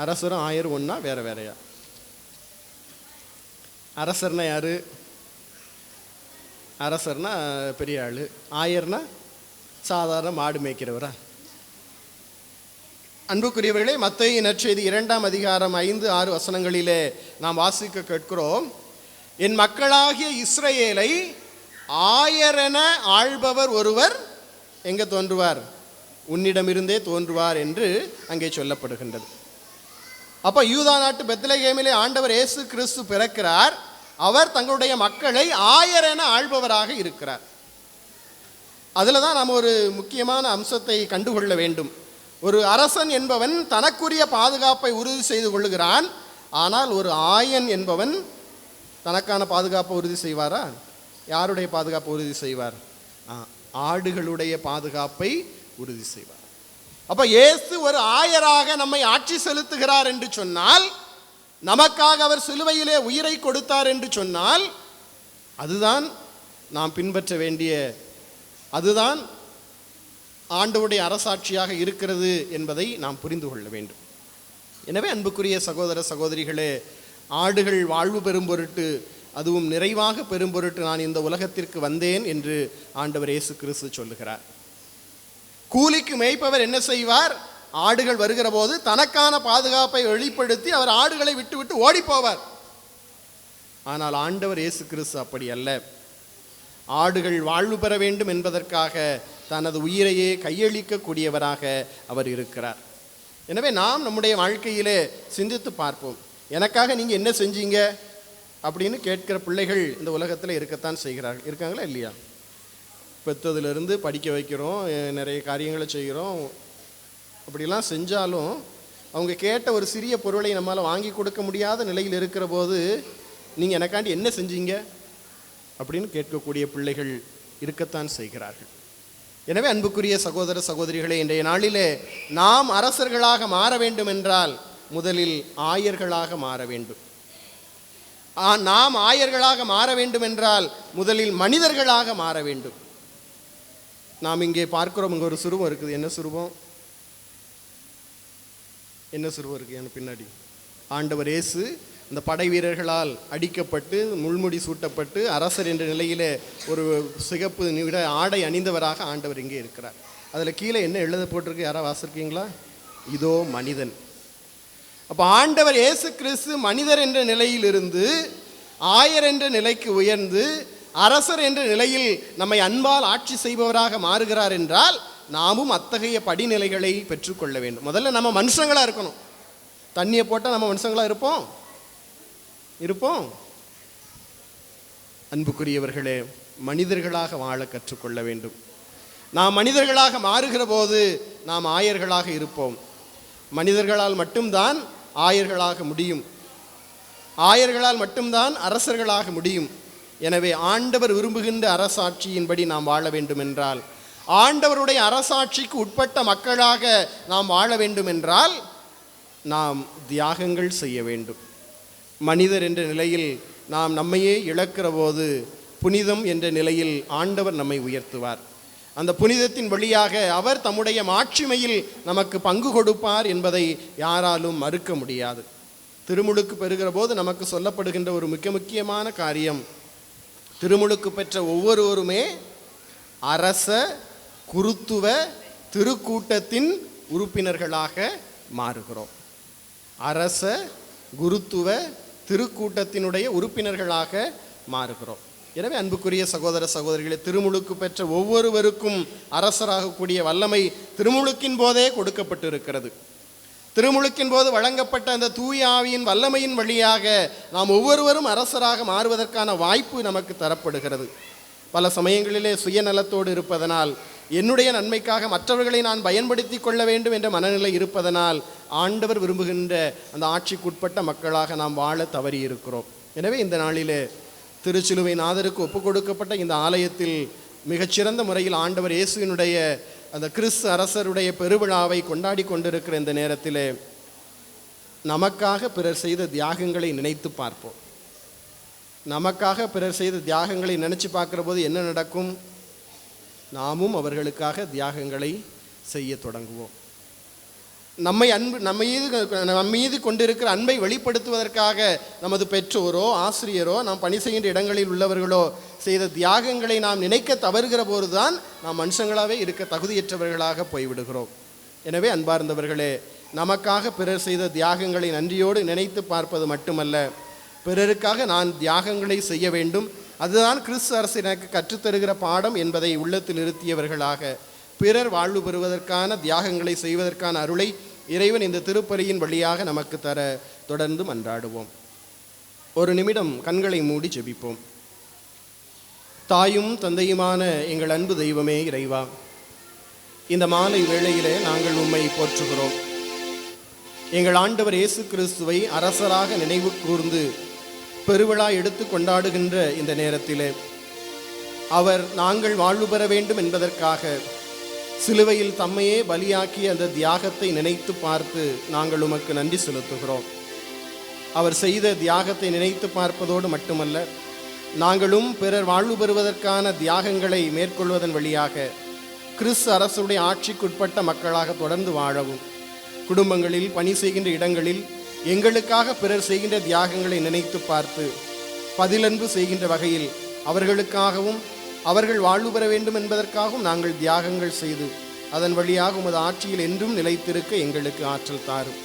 அரசரும் ஆயர் ஒன்றா வேற வேறையா? அரசர்னா யாரு? அரசர்னா பெரிய ஆள், ஆயர்னா சாதாரண மாடு மேய்க்கிறவரா? அன்புக்குரியவர்களே, மத்தேயு நற்செய்தி 2ஆம் அதிகாரம் 5-6 வசனங்களிலே நாம் வாசிக்க கேட்கிறோம், என் மக்களாகிய இஸ்ரவேலை ஆயரென ஆள்பவர் ஒருவர் எங்கே தோன்றுவார்? உன்னிடமிருந்தே தோன்றுவார் என்று அங்கே சொல்லப்படுகின்றது. அப்போ யூதா நாட்டு பெத்லகேமிலே ஆண்டவர் இயேசு கிறிஸ்து பிறக்கிறார். அவர் தங்களுடைய மக்களை ஆயரென ஆள்பவராக இருக்கிறார். அதில் தான் நாம் ஒரு முக்கியமான அம்சத்தை கண்டுகொள்ள வேண்டும். ஒரு அரசன் என்பவன் தனக்குரிய பாதுகாப்பை உறுதி செய்து கொள்ளுகிறான். ஆனால் ஒரு ஆயன் என்பவன் தனக்கான பாதுகாப்பை உறுதி செய்வாரா? யாருடைய பாதுகாப்பை உறுதி செய்வார்? ஆடுகளுடைய பாதுகாப்பை உறுதி செய்வார். அப்போ இயேசு ஒரு ஆயராக நம்மை ஆட்சி செலுத்துகிறார் என்று சொன்னால், நமக்காக அவர் சிலுவையிலே உயிரை கொடுத்தார் என்று சொன்னால், அதுதான் நாம் பின்பற்ற வேண்டிய, அதுதான் ஆண்டவருடைய அரசாட்சியாக இருக்கிறது என்பதை நாம் புரிந்து கொள்ள வேண்டும். எனவே அன்புக்குரிய சகோதர சகோதரிகளே, ஆடுகள் வாழ்வு பெறும் பொருட்டு, அதுவும் நிறைவாக பெறும் பொருட்டு நான் இந்த உலகத்திற்கு வந்தேன் என்று ஆண்டவர் இயேசு கிறிஸ்து சொல்லுகிறார். கூலிக்கு மேய்ப்பவர் என்ன செய்வார்? ஆடுகள் வருகிற போது தனக்கான பாதுகாப்பை வெளிப்படுத்தி அவர் ஆடுகளை விட்டு விட்டு ஓடி போவார். ஆனால் ஆண்டவர் இயேசு கிறிஸ்து அப்படி அல்ல. ஆடுகள் வாழ்வு பெற வேண்டும் என்பதற்காக தனது உயிரையே கையளிக்கக்கூடியவராக அவர் இருக்கிறார். எனவே நாம் நம்முடைய வாழ்க்கையிலே சிந்தித்து பார்ப்போம், எனக்காக நீங்கள் என்ன செஞ்சீங்க அப்படின்னு கேட்கிற பிள்ளைகள் இந்த உலகத்தில் இருக்கத்தான் செய்கிறார்கள். இருக்காங்களா இல்லையா? பெற்றதிலிருந்து படிக்க வைக்கிறோம், நிறைய காரியங்களை செய்கிறோம். அப்படிலாம் செஞ்சாலும் அவங்க கேட்ட ஒரு சிறிய பொருளை நம்மளால் வாங்கி கொடுக்க முடியாத நிலையில் இருக்கிற போது, நீங்கள் எனக்காண்டி என்ன செஞ்சீங்க அப்படின்னு கேட்கக்கூடிய பிள்ளைகள் இருக்கத்தான் செய்கிறார்கள். எனவே அன்புக்குரிய சகோதர சகோதரிகளே, இன்றைய நாளிலே நாம் அரசர்களாக மாற வேண்டும் என்றால் முதலில் ஆயர்களாக மாற வேண்டும். நாம் ஆயர்களாக மாற வேண்டும் என்றால் முதலில் மனிதர்களாக மாற வேண்டும். நாம் இங்கே பார்க்கிறோம், இங்கே ஒரு சுரூபம் இருக்குது. என்ன சுரூபம்? என்ன சுரூபம் இருக்குது எனக்கு பின்னாடி? ஆண்டவர் இயேசு இந்த படை வீரர்களால் அடிக்கப்பட்டு முள்முடி சூட்டப்பட்டு அரசர் என்ற நிலையிலே ஒரு சிகப்பு நிற ஆடை அணிந்தவராக ஆண்டவர் இங்கே இருக்கிறார். அதில் கீழே என்ன எழுத போட்டிருக்கு? யாராவது வாசிருக்கீங்களா? இதோ மனிதன். அப்போ ஆண்டவர் இயேசு கிறிஸ்து மனிதர் என்ற நிலையிலிருந்து ஆயர் என்ற நிலைக்கு உயர்ந்து அரசர் என்ற நிலையில் நம்மை அன்பால் ஆட்சி செய்பவராக மாறுகிறார் என்றால் நாமும் அத்தகைய படிநிலைகளை பெற்றுக்கொள்ள வேண்டும். முதல்ல நம்ம மனுஷங்களாக இருக்கணும். தண்ணியை போட்டால் நம்ம மனுஷங்களாக இருப்போம். அன்புக்குரியவர்களே, மனிதர்களாக வாழ கற்றுக்கொள்ள வேண்டும். நாம் மனிதர்களாக மாறுகிற போது நாம் ஆயர்களாக இருப்போம். மனிதர்களால் மட்டும்தான் ஆயர்களாக முடியும். ஆயர்களால் மட்டும்தான் அரசர்களாக முடியும். எனவே ஆண்டவர் விரும்புகின்ற அரசாட்சியின்படி நாம் வாழ வேண்டும் என்றால், ஆண்டவருடைய அரசாட்சிக்கு உட்பட்ட மக்களாக நாம் வாழ வேண்டும் என்றால் நாம் தியாகங்கள் செய்ய வேண்டும். மனிதர் என்ற நிலையில் நாம் நம்மையே இழக்கிற போது புனிதம் என்ற நிலையில் ஆண்டவர் நம்மை உயர்த்துவார். அந்த புனிதத்தின் வழியாக அவர் தம்முடைய மாட்சிமையில் நமக்கு பங்கு கொடுப்பார் என்பதை யாராலும் மறுக்க முடியாது. திருமுழுக்கு பெறுகிற போது நமக்கு சொல்லப்படுகின்ற ஒரு மிக முக்கியமான காரியம், திருமுழுக்கு பெற்ற ஒவ்வொருவருமே அரச குருத்துவ திருக்கூட்டத்தின் உறுப்பினர்களாக மாறுகிறோம். அரச குருத்துவ திருக்கூட்டத்தினுடைய உறுப்பினர்களாக மாறுகிறோம். எனவே அன்புக்குரிய சகோதர சகோதரிகளே, திருமுழுக்கு பெற்ற ஒவ்வொருவருக்கும் அரசராகக்கூடிய வல்லமை திருமுழுக்கின் போதே கொடுக்கப்பட்டிருக்கிறது. திருமுழுக்கின் போது வழங்கப்பட்ட அந்த தூய ஆவியின் வல்லமையின் வழியாக நாம் ஒவ்வொருவரும் அரசராக மாறுவதற்கான வாய்ப்பு நமக்கு தரப்படுகிறது. பல சமயங்களிலே சுயநலத்தோடு இருப்பதனால், என்னுடைய நன்மைக்காக மற்றவர்களை நான் பயன்படுத்தி கொள்ள வேண்டும் என்ற மனநிலை இருப்பதனால் ஆண்டவர் விரும்புகின்ற அந்த ஆட்சிக்குட்பட்ட மக்களாக நாம் வாழ தவறி இருக்கிறோம். எனவே இந்த நாளிலே திருச்சிலுவை நாதருக்கு ஒப்பு கொடுக்கப்பட்ட இந்த ஆலயத்தில் மிகச்சிறந்த முறையில் ஆண்டவர் இயேசுவினுடைய அந்த கிறிஸ்து அரசருடைய பெருவிழாவை கொண்டாடி கொண்டிருக்கிற இந்த நேரத்திலே நமக்காக பிறர் செய்த தியாகங்களை நினைத்து பார்ப்போம். நமக்காக பிறர் செய்த தியாகங்களை நினச்சி பார்க்குற போது என்ன நடக்கும்? நாமும் அவர்களுக்காக தியாகங்களை செய்ய தொடங்குவோம். நம்ம மீது கொண்டிருக்கிற அன்பை வெளிப்படுத்துவதற்காக நமது பெற்றோரோ ஆசிரியரோ நாம் பணி செய்கின்ற இடங்களில் உள்ளவர்களோ செய்த தியாகங்களை நாம் நினைக்க தவறுகிற போதுதான் நாம் மனுஷங்களாகவே இருக்க தகுதியற்றவர்களாக போய்விடுகிறோம். எனவே அன்பார்ந்தவர்களே, நமக்காக பிறர் செய்த தியாகங்களை நன்றியோடு நினைத்து பார்ப்பது மட்டுமல்ல, பிறருக்காக நான் தியாகங்களை செய்ய வேண்டும், அதுதான் கிறிஸ்து அரசு எனக்கு கற்றுத்தருகிற பாடம் என்பதை உள்ளத்தில் நிறுத்தியவர்களாக பிறர் வாழ்வு பெறுவதற்கான தியாகங்களை செய்வதற்கான அருளை இறைவன் இந்த திருப்பலியின் வழியாக நமக்கு தர தொடர்ந்து மன்றாடுவோம். ஒரு நிமிடம் கண்களை மூடி ஜெபிப்போம். தாயும் தந்தையுமான எங்கள் அன்பு தெய்வமே இறைவா, இந்த மாலை வேளையிலே நாங்கள் உம்மை போற்றுகிறோம். எங்கள் ஆண்டவர் இயேசு கிறிஸ்துவை அரசராக நினைவு கூர்ந்து பெருவிழா எடுத்து கொண்டாடுகின்ற இந்த நேரத்திலே அவர் நாங்கள் வாழ்வு பெற வேண்டும் என்பதற்காக சிலுவையில் தம்மையே பலியாக்கிய அந்த தியாகத்தை நினைத்து பார்த்து நாங்கள் உமக்கு நன்றி செலுத்துகிறோம். அவர் செய்த தியாகத்தை நினைத்து பார்ப்பதோடு மட்டுமல்ல, நாங்களும் பிறர் வாழ்வு பெறுவதற்கான தியாகங்களை மேற்கொள்வதன் வழியாக கிறிஸ்து அரசுடைய ஆட்சிக்குட்பட்ட மக்களாக தொடர்ந்து வாழவும், குடும்பங்களில் பணி செய்கின்ற இடங்களில் எங்களுக்காக பிறர் செய்கின்ற தியாகங்களை நினைத்து பார்த்து பதிலன்பு செய்கின்ற வகையில் அவர்களுக்காகவும் அவர்கள் வாழ்வு பெற வேண்டும் என்பதற்காகவும் நாங்கள் தியாகங்கள் செய்து அதன் வழியாக உமது ஆட்சியில் என்றும் நிலைத்திருக்க எங்களுக்கு ஆற்றல் தாரும்.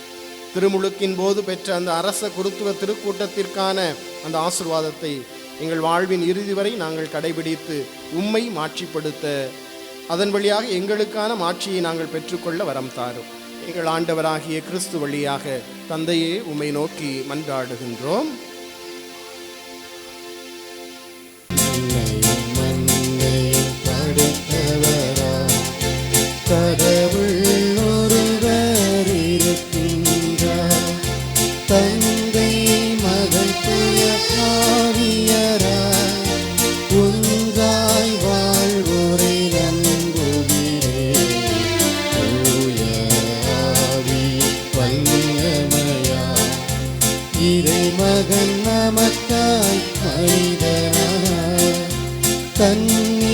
திருமுழுக்கின் போது பெற்ற அந்த அரச குருத்துவ திருக்கூட்டத்திற்கான அந்த ஆசீர்வாதத்தை எங்கள் வாழ்வின் இறுதி வரை நாங்கள் கடைபிடித்து உம்மை மாட்சிப்படுத்த அதன் வழியாக எங்களுக்கான மாட்சியை நாங்கள் பெற்றுக்கொள்ள வரம் தாரும். எங்கள் ஆண்டவராகிய கிறிஸ்து வழியாக தந்தையே உம்மை நோக்கி மன்றாடுகின்றோம். கடவுள் ஒருவர் இருக்கின்றார், தந்தை மகன் தூய ஆவியாராய் ஒன்றாய் வாழ்வோரை நம்புகிறேன். தூய ஆவி வல்லமையாய் இறைமகன் நமக்காய் மனிதனாய் கன்னி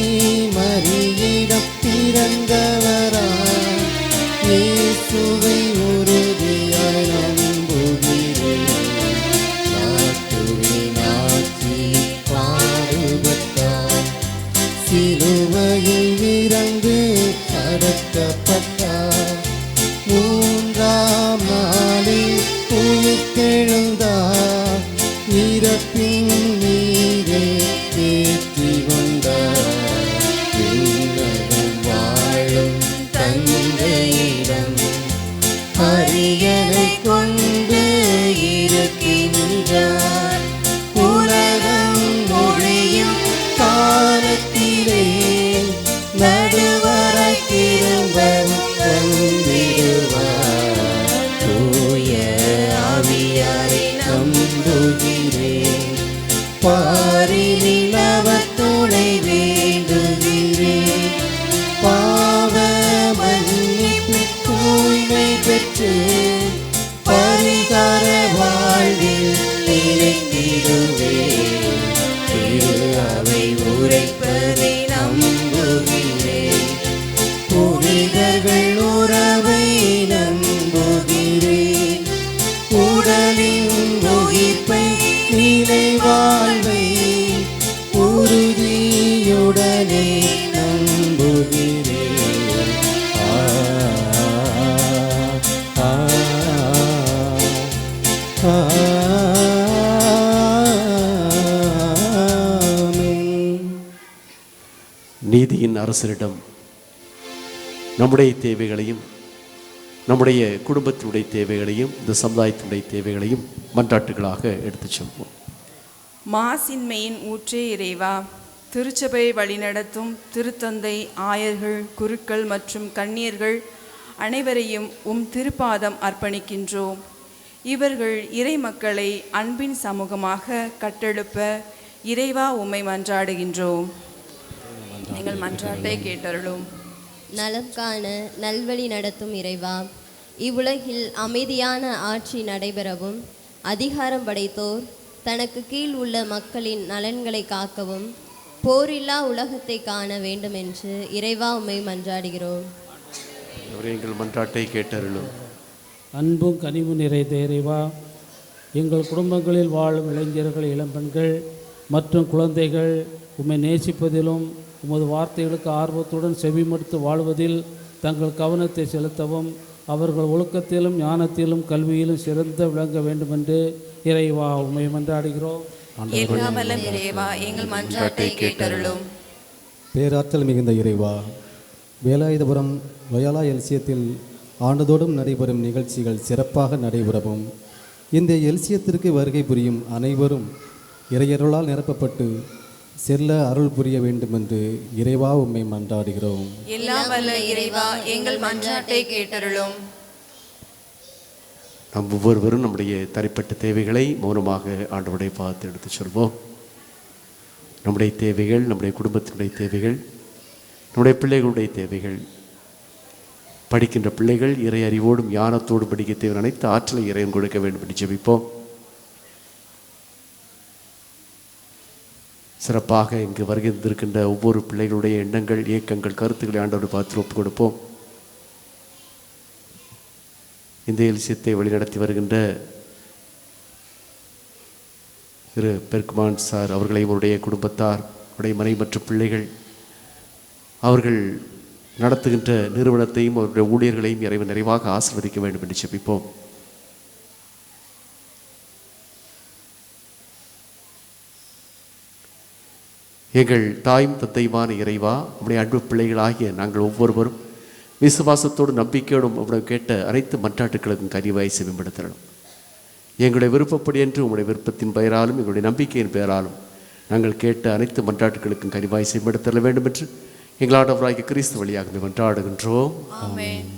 மரியிடம் பிறந்தவராய் இயேசுவை உறுதியாய் நம்புகிறேன். நாட்டுவின் ஆட்சியில் பாடுபட்டார், சிலுவையில் இறந்து அடக்கப்பட்டார், 3 உயிர்த்தெழுந்தார், இறப்பின் மீதே ஏற்றி வந்தார். உலகம் வாழும் தந்தையிடம் அரியணை கொண்டு இருக்கின்றார். உலகம் ஒழியும் காலத்திலே நடுவராய் திரும்பவும் வந்திடுவார். தூய ஆவியாரை நம்புகிறேன், பாரினில் அவர் துணை வேண்டுகிறேன். பாவ மன்னிப்பு தூய்மை பெற்று பரிகார வாழ்வில் நிலைத்திடுவேன். திரு அவை உரைப்பதை நம்புகிறேன், புனிதர்கள் உறவை நம்புகிறேன். உடலின் உயிர்ப்பை நிலை வாழ்வை உறுதியுடனே நம்புகிறேன். ஆமென். நீதியின் அரசரிடம் நம்முடைய தேவைகளையும், நம்முடைய குடும்பத்தினுடைய தேவைகளையும், இந்த சமுதாயத்தினுடைய தேவைகளையும் மன்றாட்டுகளாக எடுத்துச் செல்வோம். மாசின்மையின் ஊற்றே இறைவா, திருச்சபை வழிநடத்தும் திருத்தந்தை, ஆயர்கள், குருக்கள் மற்றும் கன்னியர்கள் அனைவரையும் உம் திருப்பாதம் அர்ப்பணிக்கின்றோம். இவர்கள் இறை மக்களை அன்பின் சமூகமாக கட்டெழுப்ப இறைவா உம்மை மன்றாடுகின்றோம். எங்கள் மன்றாட்டை கேட்டருளும். நலம் காண நல்வழி நடத்தும் இறைவா, இவ்வுலகில் அமைதியான ஆட்சி நடைபெறவும், அதிகாரம் படைத்தோர் தனக்கு கீழ் உள்ள மக்களின் நலன்களை காக்கவும், போரில்லா உலகத்தை காண வேண்டும் என்று இறைவா உம்மை மன்றாடுகிறோம். எங்கள் மன்றாட்டை கேட்டருளும். அன்பும் கனிவு நிறைந்த இறைவா, எங்கள் குடும்பங்களில் வாழும் இளைஞர்கள், இளம்பெண்கள் மற்றும் குழந்தைகள் உம்மை நேசிப்பதிலும் உமது வார்த்தைகளுக்கு ஆர்வத்துடன் செவிமடுத்து வாழ்வதில் தங்கள் கவனத்தை செலுத்தவும், அவர்கள் ஒழுக்கத்திலும் ஞானத்திலும் கல்வியிலும் சிறந்த விளங்க வேண்டுமென்று இறைவா உம்மை மன்றாடுகிறோம். எல்லாம் வல்ல இறைவா, எங்கள் மன்றாட்டை கேட்டருளும். பேராற்றல் மிகுந்த இறைவா, வேலாயுதபுரம் லொயாலா எல்சியத்தில் ஆண்டுதோறும் நடைபெறும் நிகழ்ச்சிகள் சிறப்பாக நடைபெறவும், இந்த எல்சியத்திற்கு வருகை புரியும் அனைவரும் இறையருளால் நிரப்பப்பட்டு செல்ல அருள் புரிய வேண்டும் என்று இறைவா உம்மை மன்றாடுகிறோம். எல்லாம் வல்ல இறைவா, எங்கள் மன்றாட்டை கேட்டருளும். நம் ஒவ்வொருவரும் நம்முடைய தனிப்பட்ட தேவைகளை மௌனமாக ஆண்டவருடைய பாதத்தை எடுத்துச் சொல்வோம். நம்முடைய தேவைகள், நம்முடைய குடும்பத்தினுடைய தேவைகள், நம்முடைய பிள்ளைகளுடைய தேவைகள், படிக்கின்ற பிள்ளைகள் இறை அறிவோடும் ஞானத்தோடும் படிக்க தேவை அனைத்து ஆற்றலை இறைவன் கொடுக்க வேண்டும் என்று ஜெபிப்போம். சிறப்பாக இங்கு வருகின்றிருக்கின்ற ஒவ்வொரு பிள்ளைகளுடைய எண்ணங்கள், இயக்கங்கள், கருத்துக்களை ஆண்டவர் பார்த்து ஒப்புக் கொடுப்போம். இந்த எல்சியத்தை வழிநடத்தி வருகின்ற திரு பெர்க்மான் சார் அவர்களை, அவருடைய குடும்பத்தார், அவருடைய மனைவி மற்றும் பிள்ளைகள், அவர்கள் நடத்துகின்ற நிறுவனத்தையும் அவருடைய ஊழியர்களையும் இறைவன் நிறைவாக ஆசீர்வதிக்க வேண்டும் என்று ஜெபிப்போம். எங்கள் தாயும் தந்தையுமான இறைவா, உம்முடைய அன்பு பிள்ளைகளாகிய நாங்கள் ஒவ்வொருவரும் விசுவாசத்தோடு நம்பிக்கையோடும் உம்முடைய கேட்ட அனைத்து மன்றாட்டுகளுக்கும் கனிவாய் செவிப்படுத்தணும். எங்களுடைய விருப்பப்படி என்று உம்முடைய விருப்பத்தின் பெயராலும் எங்களுடைய நம்பிக்கையின் பெயராலும் நாங்கள் கேட்ட அனைத்து மன்றாட்டுகளுக்கும் கனிவாய் செவிப்படுத்தல வேண்டும் என்று எங்கள் ஆண்டவராகிய கிறிஸ்து வழியாக மன்றாடுகின்றோம். ஆமென்.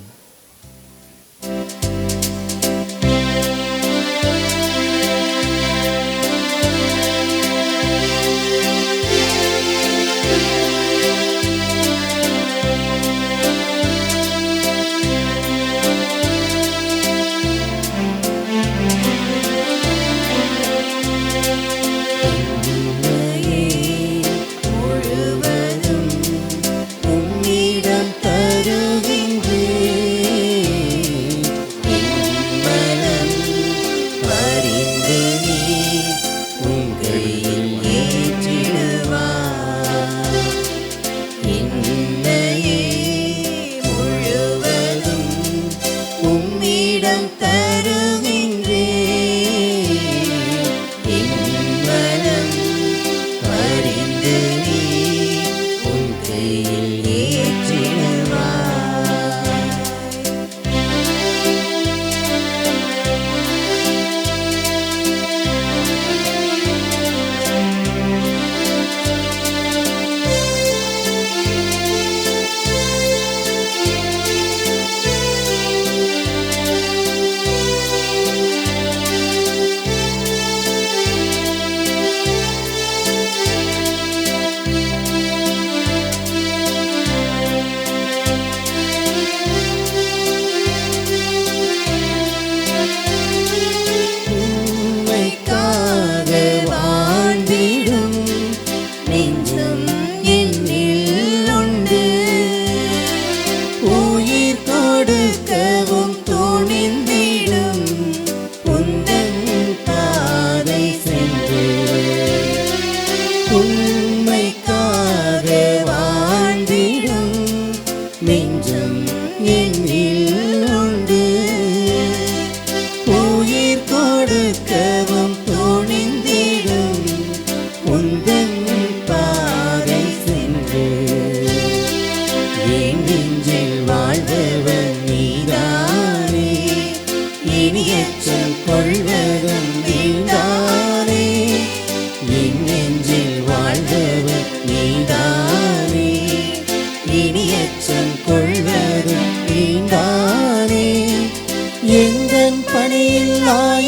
உம்மிடம் தருகின்றேன்.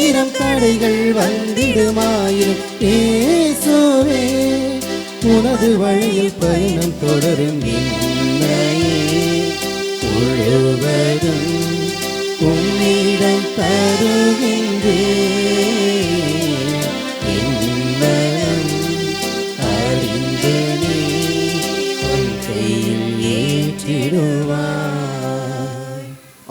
ஆயிரம் தடைகள் வந்திடுமாயிரும் இயேசுவே உனது வழியில் பயணம் தொடரும் என்னையே முழுவதும் உன்னிடம் தருகின்றேன் என்னும் அறிந்து நீ உன் கையில் ஏற்றிடுவாய்.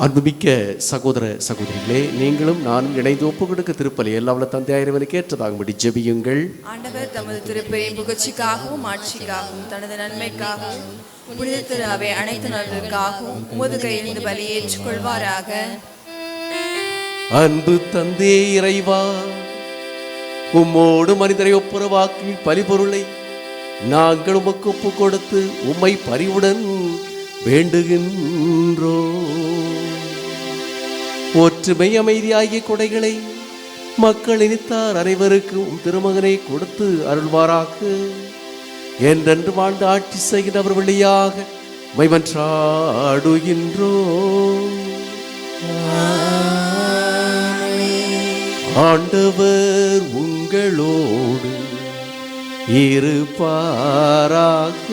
அன்புமிக்க சகோதர சகோதரிகளே, நீங்களும் நானும் இணைந்து ஒப்பு கொடுக்க திருப்பலி எல்லாவல்ல தந்தை இறைவனுக்கு ஏற்றதாகும்படி ஜெபியுங்கள். ஆண்டவர் தமது திருப்பெயரின் புகழ்ச்சிக்காகவும் ஆட்சிக்காகவும் தனது நன்மைக்காகவும் புனித திரு அவை அனைத்து நலனுக்காகவும் உமது கையிலிருந்து பலியேற்றுக் கொள்வாராக. அன்பு தந்தே இறைவா, உம்மோடு மனிதரை ஒப்புரவாக்கி பலிபொருளை நாங்கள் உமக்கு ஒப்பு கொடுத்து உம்மை பரிவுடன் வேண்டுகின்றோ. ஒற்றுமை அமைதியாகிய கொடைகளை மக்கள் இனித்தார் அனைவருக்கும் திருமகனை கொடுத்து அருள்வாராக. என்றென்று வாழ்ந்து ஆட்சி செய்கிறவர் வழியாக மைமன்றாடுகின்றோ. ஆண்டவர் உங்களோடு இருப்பாராக.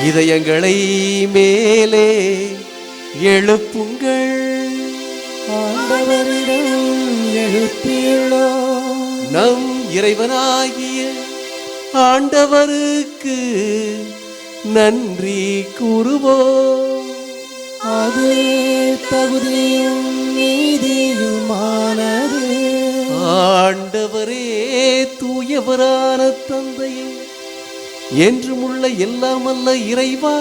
இதயங்களை மேலே எழுப்புங்கள். ஆண்டவரிடம் எழுப்பியுள்ளோம். நம் இறைவனாகிய ஆண்டவருக்கு நன்றி கூறுவோம். அது தகுதியும் நீதியுமானது. ஆண்டவரே தூயவரான தந்தையே, என்றும் உள்ள எல்லாமல்ல இறைவா,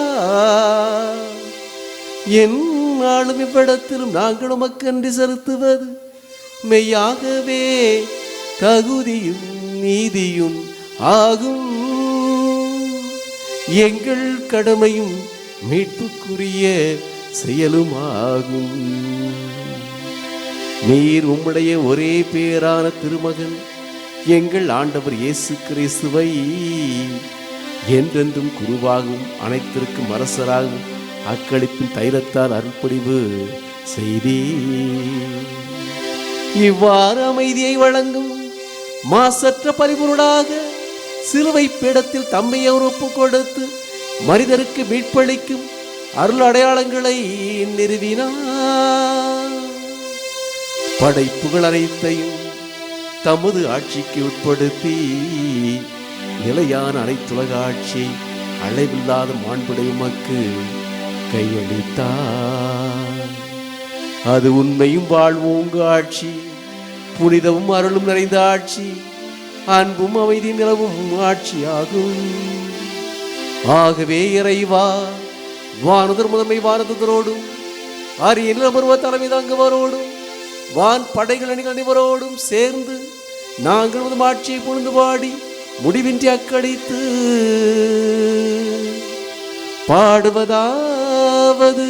என்னாலும் இவ்விடத்திலும் நாங்கள் உமக்கு நன்றி செலுத்துவது மெய்யாகவே தகுதியும் நீதியும் ஆகும். எங்கள் கடமையும் மீட்புக்குரிய செயலுமாகும். நீர் உம்முடைய ஒரே பேரான திருமகன் எங்கள் ஆண்டவர் இயேசு கிறிஸ்துவை என்றென்றும் குருவாகவும் அனைத்திற்கும் அரசராகவும் அக்களிப்பின் தைலத்தால் அருள்படிவு செய்தீ. இவ்வாறு அமைதியை வழங்கும் மாசற்ற பரிபொருளாக சிலுவை பீடத்தில் தம்மை அவர் ஒப்பு கொடுத்து மனிதருக்கு மீட்பளிக்கும் அருள் அடையாளங்களை நிறுவினார். படைப்புகள் அனைத்தையும் தமது ஆட்சிக்கு உட்படுத்தி நிலையான அனைத்துலக ஆட்சியை அளவில்லாத மாண்புடைய உமக்கு கையளித்தார். அது உண்மையும் வாழ்வோங்க ஆட்சி, புனிதமும் அருளும் நிறைந்த ஆட்சி, அன்பும் அமைதி நிலவும் ஆட்சியாகும். ஆகவே இறைவா, வானதர் முதன்மை வானதரோடும் அரிய நிலபருவ தலைமை தாங்குவரோடும் வான் படைகள் அணிகள் அனைவரோடும் சேர்ந்து நாங்கள் முதல் ஆட்சியை புரிந்து பாடி முடிவின்றி அக்களித்து பாடுவதாவது.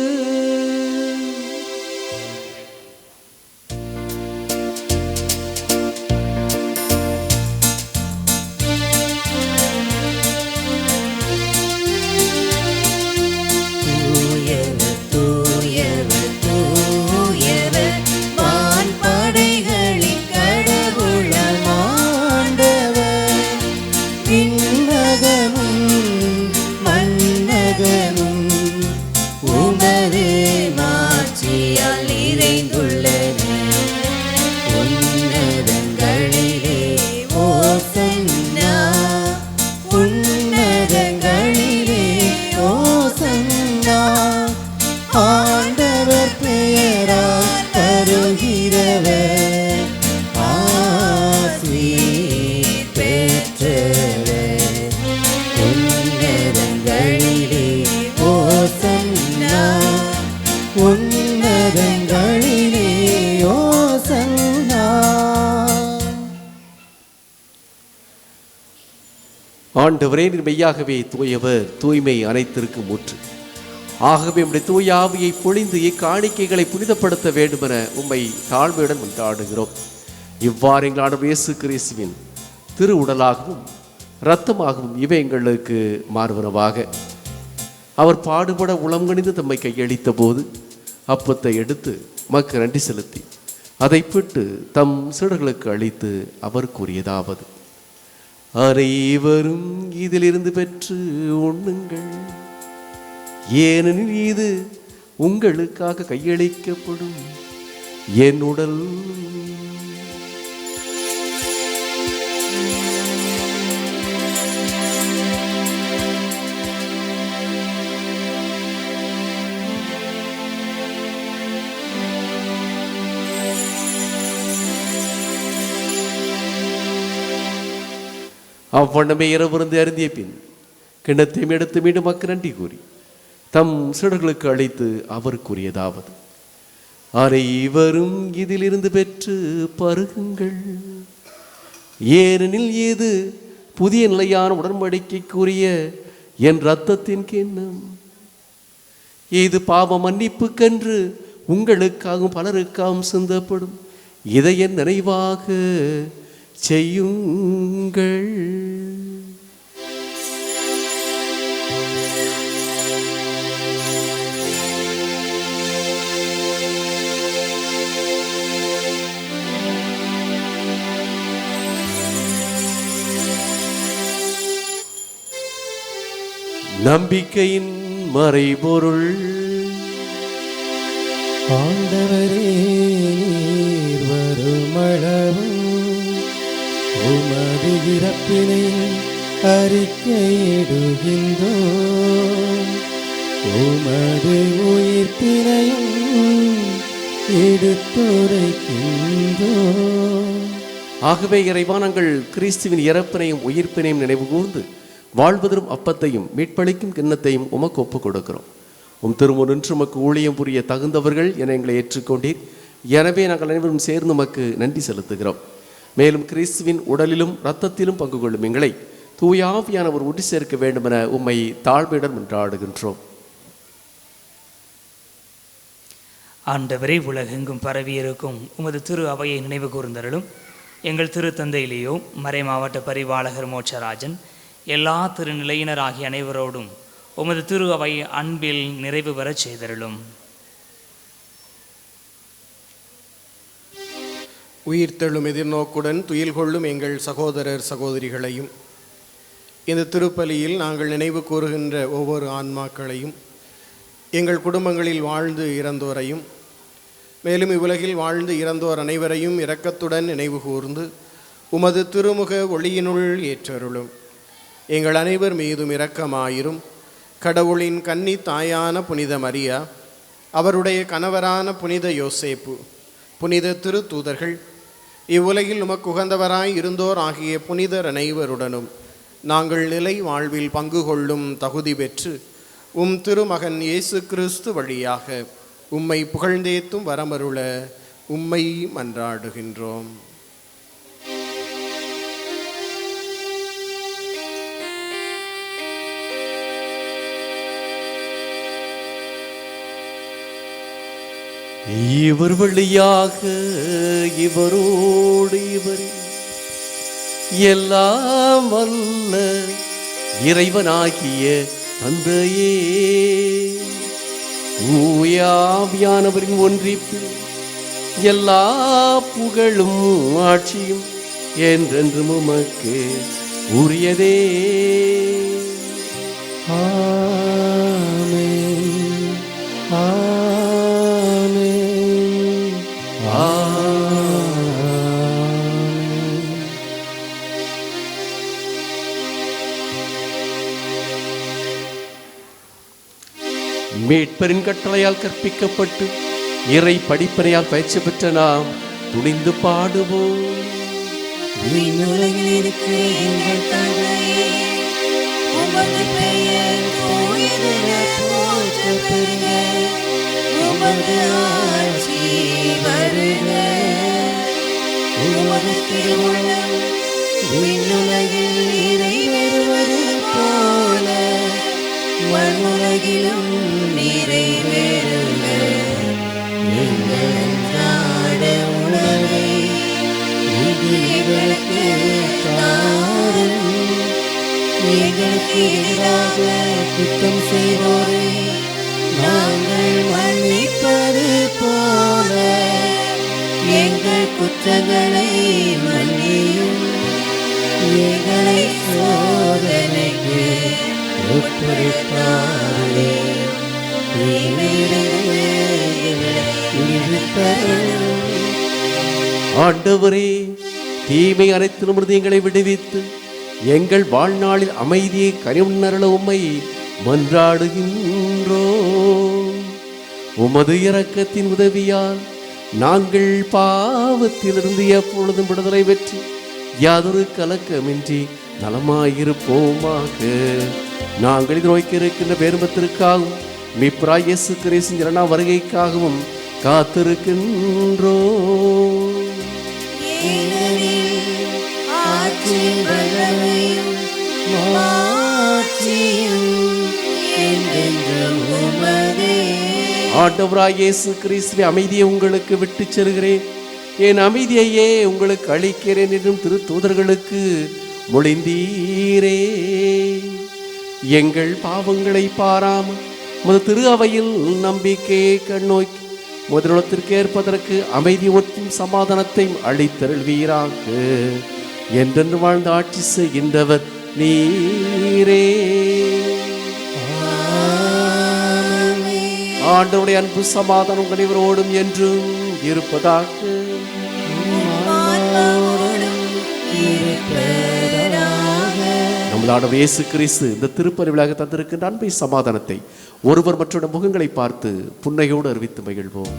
ஆண்டவரே, நீர் மெய்யாகவே தூயவர், தூய்மை அனைத்திற்கும் ஊற்று. ஆகவே உம்முடைய தூய ஆவியை பொழிந்து இக்காணிக்கைகளை புனிதப்படுத்த வேண்டுமென உம்மை தாழ்மையுடன் கொண்டாடுகிறோம். இவ்வாறு எங்கள் ஆண்டவர் இயேசு கிறிஸ்துவின் திரு உடலாகவும் இரத்தமாகவும் இவை எங்களுக்கு மாறுவனவாக. அவர் பாடுபட உளங்கணிந்து தம்மை கையளித்த போது அப்பத்தை எடுத்து மக்கு நன்றி செலுத்தி அதை பிட்டு தம் சீடர்களுக்கு அளித்து அவர் கூறியதாவது, அனைவரும் இதிலிருந்து பெற்று உண்ணுங்கள், ஏனெனில் இது உங்களுக்காக கையளிக்கப்படும் என் உடல். அவ்வண்ணமே இரவிருந்து அருந்திய பின் கிண்ணத்தையும் எடுத்து மீண்டும் மக்கு நன்றி கூறி தம் சீடர்களுக்கு அழைத்து அவர் கூறியதாவது, அனைவரும் இதிலிருந்து பெற்று பருகுங்கள், ஏனெனில் இது புதிய நிலையான உடன்படிக்கைக்குரிய என் இரத்தத்தின் கிண்ணம். இது பாவ மன்னிப்புக்கென்று உங்களுக்காகவும் பலருக்காகவும் சிந்தப்படும். இதை என் நினைவாக செய்யுங்கள். நம்பிக்கையின் மறைபொருள். ஆண்டவரே, நீர் வருமளவும் உமது இறப்பினை அறிக்கையிடுகின்றோம், உமது உயிர்ப்பினையும் எடுத்துரைக்கின்றோம். ஆகவே இறைவா, நாங்கள் கிறிஸ்துவின் இறப்பினையும் உயிர்ப்பினையும் நினைவு கூர்ந்து வாழ்வதரும் அப்பத்தையும் மீட்பளிக்கும் கிண்ணத்தையும் உமக்கு ஒப்புக் கொடுக்கிறோம். திருமுன் நின்று உமக்கு ஊழியம் புரிய தகுந்தவர்கள் என எங்களை ஏற்றுக்கொண்டீர். எனவே நாங்கள் அனைவரும் சேர்ந்து உமக்கு நன்றி செலுத்துகிறோம். மேலும் கிறிஸ்துவின் உடலிலும் இரத்தத்திலும் பங்கு கொள்ளும் எங்களை தூயாவியானவர் உறுதி சேர்க்க வேண்டும் என உம்மை தாழ்மையுடன் மன்றாடுகின்றோம். ஆண்டவரே, உலகெங்கும் பரவியிருக்கும் உமது திரு அவையை நினைவு கூர்ந்தருளும். எங்கள் திருத்தந்தையிலேயோ மறை மாவட்ட பரிபாலகர் மோட்சராஜன், எல்லா திருநிலையினர் ஆகிய அனைவரோடும் உமது திரு அவை அன்பில் நிறைவு பெறச் செய்தருளும். உயிர்த்தெழும் எதிர்நோக்குடன் துயில் கொள்ளும் எங்கள் சகோதரர் சகோதரிகளையும், இந்த திருப்பலியில் நாங்கள் நினைவு கூறுகின்ற ஒவ்வொரு ஆன்மாக்களையும், எங்கள் குடும்பங்களில் வாழ்ந்து இறந்தோரையும், மேலும் இவ்வுலகில் வாழ்ந்து இறந்தோர் அனைவரையும் இரக்கத்துடன் நினைவு கூர்ந்து உமது திருமுக ஒளியினுள் ஏற்றருளும். எங்கள் அனைவர் மீதும் இரக்கமாயிரும். கடவுளின் கன்னி தாயான புனித மரியா, அவருடைய கணவரான புனித யோசேப்பு, புனித திருத்தூதர்கள், இவ்வுலகில் உமக்கு உகந்தவராய் இருந்தோர் ஆகிய புனிதர் அனைவருடனும் நாங்கள் நிலை வாழ்வில் பங்கு கொள்ளும் தகுதி பெற்று உம் திருமகன் இயேசு கிறிஸ்து வழியாக உம்மை புகழ்ந்தேத்தும் வரமருள உம்மை மன்றாடுகின்றோம். இவர் வழியாக இவரோடு இவர் எல்லாம் வல்ல இறைவனாகிய தந்தையே, தூயாவியானவரின் ஒன்றிப்பு எல்லா புகழும் ஆட்சியும் என்றென்றும் உமக்கு உரியதே. ஆமென். ஆமென். ஆமென். மீட்பரின் கட்டளையால் கற்பிக்கப்பட்டு இறை படிப்பனையால் பயிற்சி பெற்ற நாம் துணிந்து பாடுவோம். விண்ணுலகில் இருக்கிற எங்கள் தந்தையே, உமது பெயர் தூயதென போற்றப் பெறுக. உமது ஆட்சி வருக. உமது திருவுளம் விண்ணுலகில் நிறைவேறுவது போல மண்ணுலகிலும் நிறைவேறுக. எங்கள் அன்றாட உணவை இன்று எங்களுக்கு தாரும். எங்கள் எங்களுக்கு எதிராக குற்றம் செய்வோரை நாங்கள் மன்னிப்பது போல எங்கள் குற்றங்களை மன்னியும். எங்களை சோதனைக்கு உட்படுத்தாதே, தீமையிலிருந்து எங்களை விடுவித்தருளும். ஆண்டவரே, தீமை அனைத்திலும் எங்களை விடுவித்து எங்கள் வாழ்நாளில் அமைதியை கனிவுணரல உம்மை மன்றாடுகின்றோம். உமது இரக்கத்தின் உதவியால் நாங்கள் பாவத்திலிருந்து எப்பொழுதும் விடுதலை பெற்று யாதொரு கலக்கமின்றி நலமாயிருப்போமாக. நாங்கள் நோய்க்கு இருக்கின்ற பேருமத்திற்காகவும் மீட்பராகிய இயேசு கிறிஸ்துவின் இரண்டாம் வருகைக்காகவும் காத்திருக்கின்றோம். ஆட்சியும் வல்லமையும் மாட்சியும் என்றென்றும் உமதே. ஆண்டவராகிய இயேசு கிறிஸ்துவே, அமைதியை உங்களுக்கு விட்டுச் செல்கிறேன், என் அமைதியையே உங்களுக்கு அளிக்கிறேன் என்றும் திருத்தூதர்களுக்கு மொழிந்தீரே. எங்கள் பாவங்களை பாராமல் முத திரு அவையில் நம்பிக்கையை கண்ணோக்கி முதலிடத்திற்கு ஏற்பதற்கு அமைதி ஒற்றும் சமாதானத்தையும் அளித்தருள்வீராக. என்றென்று வாழ்ந்து ஆட்சி செய்கின்றவர் நீரே. ஆண்டவருடைய அன்பு சமாதானம் உங்கள் அனைவரோடும் என்றும் இருப்பதாக. நமது ஆண்டவர் இயேசு கிறிஸ்து இந்த திருப்பலிவிழாக தந்திருக்கின்ற அன்பை சமாதானத்தை ஒருவர் மற்றொரு முகங்களை பார்த்து புன்னையோடு அறிவித்து மகிழ்வோம்.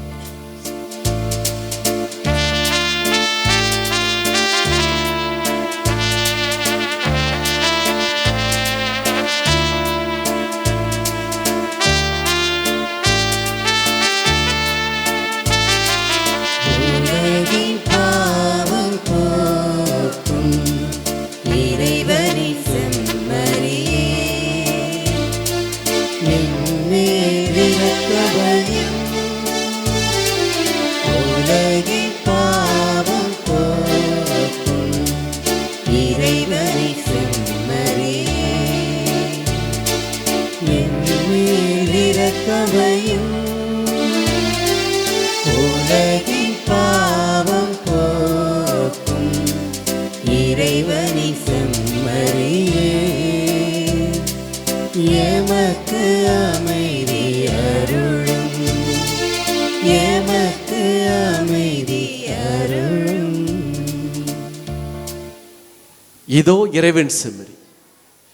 இதோ இறைவன் செம்மறி,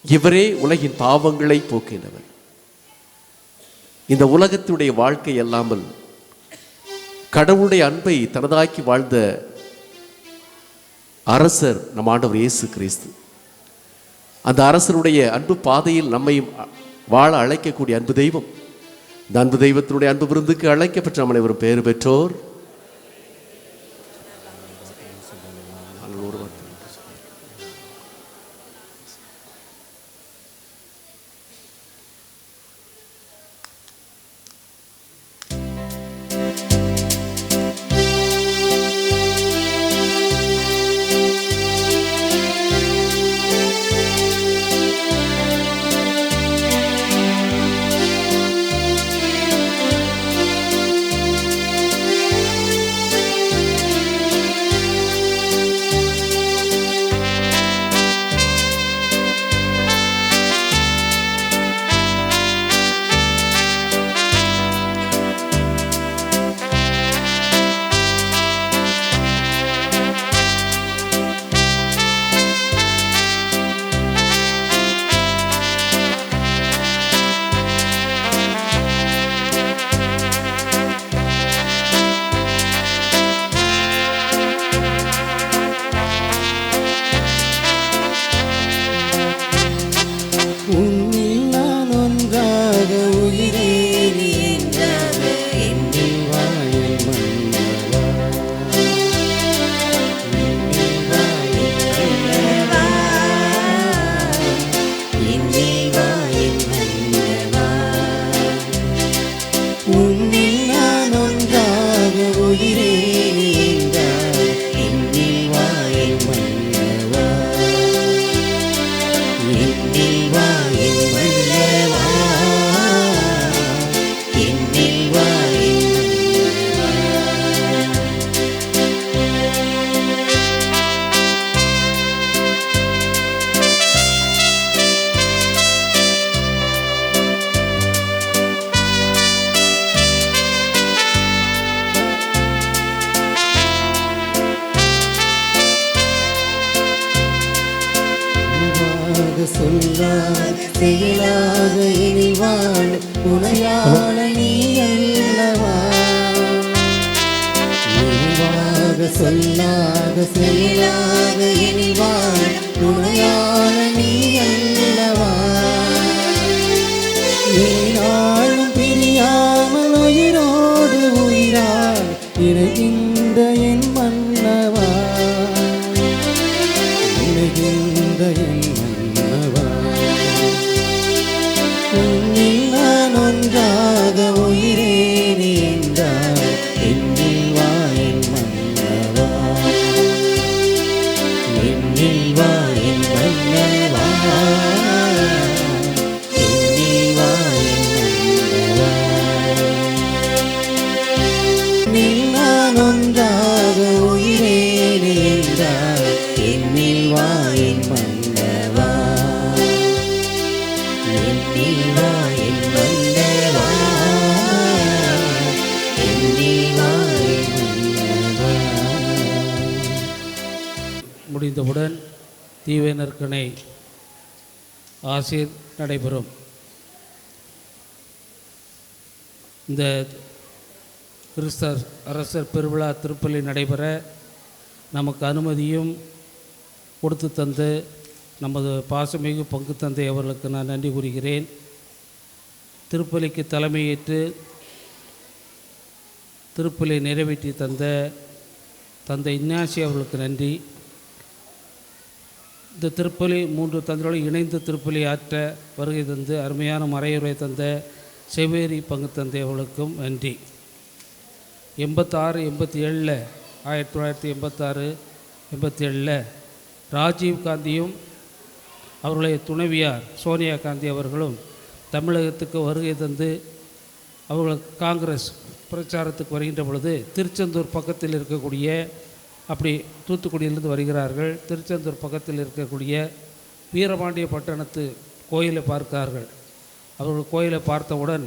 இவரே உலகின் பாவங்களை போக்கினவர். இந்த உலகத்துடைய வாழ்க்கை அல்லாமல் கடவுளுடைய அன்பை தனதாக்கி வாழ்ந்த அரசர் நம் ஆண்டவர் இயேசு கிறிஸ்து. அந்த அரசருடைய அன்பு பாதையில் நம்மையும் வாழ அழைக்கக்கூடிய அன்பு தெய்வம். இந்த அன்பு தெய்வத்தினுடைய அன்பு விருந்துக்கு அழைக்கப்பட்ட நம்ம அனைவரும் பேறு பெற்றோர். செயலாக எனில் வாழும் துணையாள நீ அல்லவா. நினைவாக சொல்லாக செயலாக எனில் வாழும் துணையாள நீ அல்லவா. நீராளும் பிரியாமல் உயிரோடு உயிரால் இணைகின்ற என் மன்னவா. இணைகின்ற என் மன்னவா. உன்னில் நான் ஒன்றாக உயிரேறி என்றால் என்னில் வா என் மன்னவா. என்னில் வா என் மன்னவா. என்னில் வா என் மன்னவா. உன்னில் நான் ஒன்றாக உயிரேறி என்றால் என்னில் வா என் மன்னவா. என்னில் வா என் மன்னவா. என்னில் வா என் மன்னவா. முடிந்தவுடன் தீவேனர்கனை ஆசீர் நடைபெறும். இந்த கிறிஸ்தர் அரசர் பெருவிழா திருப்பலி நடைபெற நமக்கு அனுமதியும் கொடுத்து தந்து நமது பாசமிகு பங்கு தந்தை அவர்களுக்கு நான் நன்றி கூறுகிறேன். திருப்பலிக்கு தலைமையேற்று திருப்பலி நிறைவேற்றி தந்த தந்தை இன்னாசி அவர்களுக்கு நன்றி. இந்த திருப்பலி 3 தந்தையோடு இணைந்து திருப்பலி ஆற்ற வருகை தந்து அருமையான மறையுரை தந்த செவ்வேரி பங்கு தந்தை அவர்களுக்கும் நன்றி. 87 1986 87 ராஜீவ் காந்தியும் அவர்களுடைய துணைவியார் சோனியா காந்தி அவர்களும் தமிழகத்துக்கு வருகை தந்து அவர்கள் காங்கிரஸ் பிரச்சாரத்துக்கு வருகின்ற பொழுது திருச்செந்தூர் பக்கத்தில் இருக்கக்கூடிய, அப்படி தூத்துக்குடியிலிருந்து வருகிறார்கள், திருச்செந்தூர் பக்கத்தில் இருக்கக்கூடிய வீரபாண்டிய பட்டணத்து கோயிலை பார்க்கிறார்கள். அவர்கள் கோயிலை பார்த்தவுடன்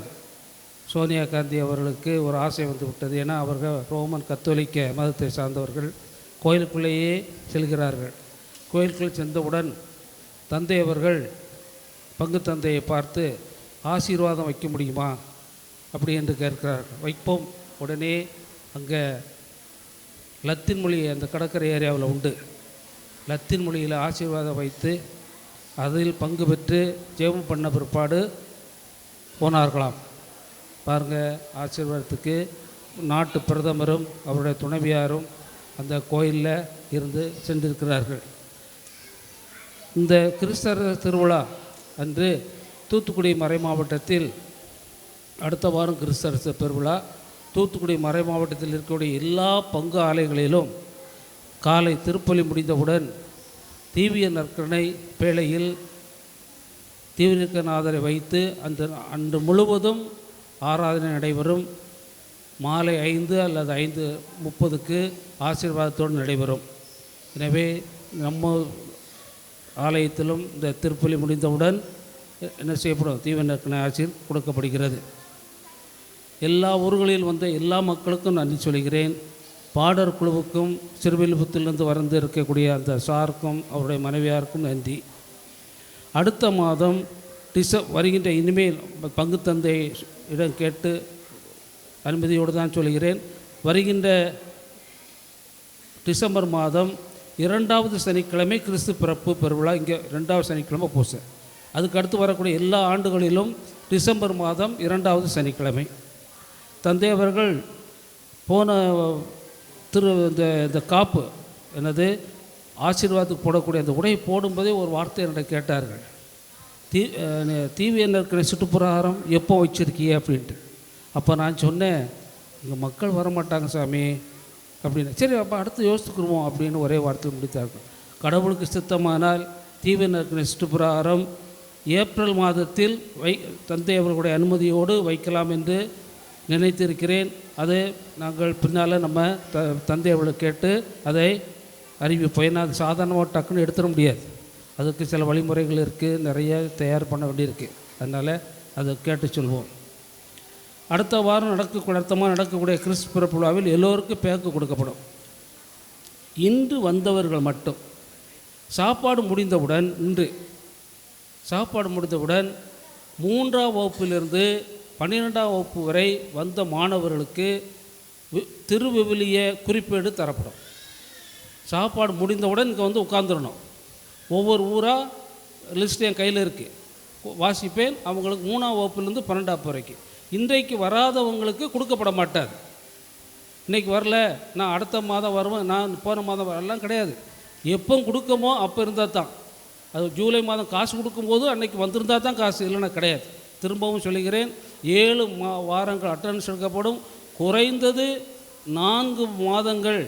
சோனியா காந்தி அவர்களுக்கு ஒரு ஆசை வந்து விட்டது. ஏன்னா அவர்கள் ரோமன் கத்தோலிக்க மதத்தை சார்ந்தவர்கள். கோயிலுக்குள்ளேயே செல்கிறார்கள். கோயிலுக்குள் சென்றவுடன் தந்தை அவர்கள் பங்கு தந்தையை பார்த்து ஆசீர்வாதம் வைக்க முடியுமா அப்படி என்று கேட்கிறார். வைப்போம். உடனே அங்கே லத்தீன் மொழி அந்த கடற்கரை ஏரியாவில் உண்டு. லத்தீன் மொழியில் ஆசீர்வாதம் வைத்து அதில் பங்கு பெற்று ஜெபம் பண்ண பிற்பாடு போனார்களாம். பாருங்கள், ஆசீர்வாதத்துக்கு நாட்டு பிரதமரும் அவருடைய துணைவியாரும் அந்த கோயிலில் இருந்து சென்றிருக்கிறார்கள். இந்த கிறிஸ்தவ திருவிழா அன்று தூத்துக்குடி மறை மாவட்டத்தில் அடுத்த வாரம் கிறிஸ்தவ பெருவிழா தூத்துக்குடி மறை மாவட்டத்தில் இருக்கக்கூடிய எல்லா பங்கு ஆலயங்களிலும் காலை திருப்பலி முடிந்தவுடன் தீவிய நற்கருணை பேழையில் தீவிரநாதரை வைத்து அன்று முழுவதும் ஆராதனை நடைபெறும். மாலை 5 அல்லது 5:30 ஆசீர்வாதத்தோடு நடைபெறும். எனவே நம்ம ஆலயத்திலும் இந்த திருப்பலி முடிந்தவுடன் என்ன செய்யப்படும்? தீவிர ஆசீர் கொடுக்கப்படுகிறது. எல்லா ஊர்களில் வந்த எல்லா மக்களுக்கும் நன்றி சொல்கிறேன். பாடர் குழுவுக்கும் சிறுவில்புத்திலிருந்து வந்து இருக்கக்கூடிய அந்த சாருக்கும் அவருடைய மனைவியாருக்கும் நன்றி. அடுத்த மாதம் வருகின்ற இனிமேல் பங்கு தந்தை இடம் கேட்டு அனுமதியோடு தான் சொல்கிறேன். வருகின்ற டிசம்பர் மாதம் 2வது சனிக்கிழமை கிறிஸ்து பிறப்பு பெருவிழா. இங்கே 2வது சனிக்கிழமை பூசை. அதுக்கு அடுத்து வரக்கூடிய எல்லா ஆண்டுகளிலும் டிசம்பர் மாதம் 2வது சனிக்கிழமை. தந்தை அவர்கள் போன இந்த காப்பு என்னது ஆசீர்வாதத்துக்கு போடக்கூடிய அந்த உடை போடும்போதே ஒரு வார்த்தை என்னை கேட்டார்கள். தீவிர சுற்றுப்புறாரம் எப்போ வச்சுருக்கிய அப்படின்ட்டு. அப்போ நான் சொன்னேன், இங்கே மக்கள் வரமாட்டாங்க சாமி அப்படின்னு. சரி, அப்போ அடுத்து யோசித்துக்குருவோம் அப்படின்னு ஒரே வார்த்தை முடித்தார்கள். கடவுளுக்கு சித்தமானால் தீவிர சுற்றுப்புறாரம் ஏப்ரல் மாதத்தில் தந்தை அவர்களுடைய அனுமதியோடு வைக்கலாம் என்று நினைத்திருக்கிறேன். அதை நாங்கள் பின்னால் நம்ம தந்தை அவர்களை கேட்டு அதை அறிவிப்போம். ஏன்னா அது சாதாரணமாக டக்குன்னு எடுத்துட முடியாது. அதுக்கு சில வழிமுறைகள் இருக்குது, நிறைய தயார் பண்ண வேண்டியிருக்கு. அதனால் அதை கேட்டு சொல்வோம். அடுத்த வாரம் நடக்கக்கூடிய கிறிஸ்து பிறப்பு விழாவில் எல்லோருக்கும் பேக்கு கொடுக்கப்படும். இன்று வந்தவர்கள் மட்டும் சாப்பாடு முடிந்தவுடன் இன்று சாப்பாடு முடிந்தவுடன் 3ஆம் வகுப்பிலிருந்து 12ஆம் வகுப்பு வரை வந்த மாணவர்களுக்கு திருவிவிலிய குறிப்பேடு தரப்படும். சாப்பாடு முடிந்தவுடன் இங்கே வந்து உட்காந்துடணும். ஒவ்வொரு ஊராக லிஸ்ட் என் கையில் இருக்குது, வாசிப்பேன். அவங்களுக்கு 3ஆம் வகுப்புலேருந்து 12ஆம் வகுப்பு வரைக்கும். இன்றைக்கு வராதவங்களுக்கு கொடுக்கப்பட மாட்டாது. இன்றைக்கி வரல, நான் அடுத்த மாதம் வருவேன், நான் போன மாதம் வரலாம் கிடையாது. எப்போ கொடுக்கமோ அப்போ இருந்தால் தான். அது ஜூலை மாதம் காசு கொடுக்கும்போது அன்றைக்கி வந்திருந்தால் தான் காசு, இல்லைன்னா கிடையாது. திரும்பவும் சொல்லுகிறேன், 7 வாரங்கள் அட்டெண்டன்ஸ் எடுக்கப்படும். குறைந்தது 4 மாதங்கள்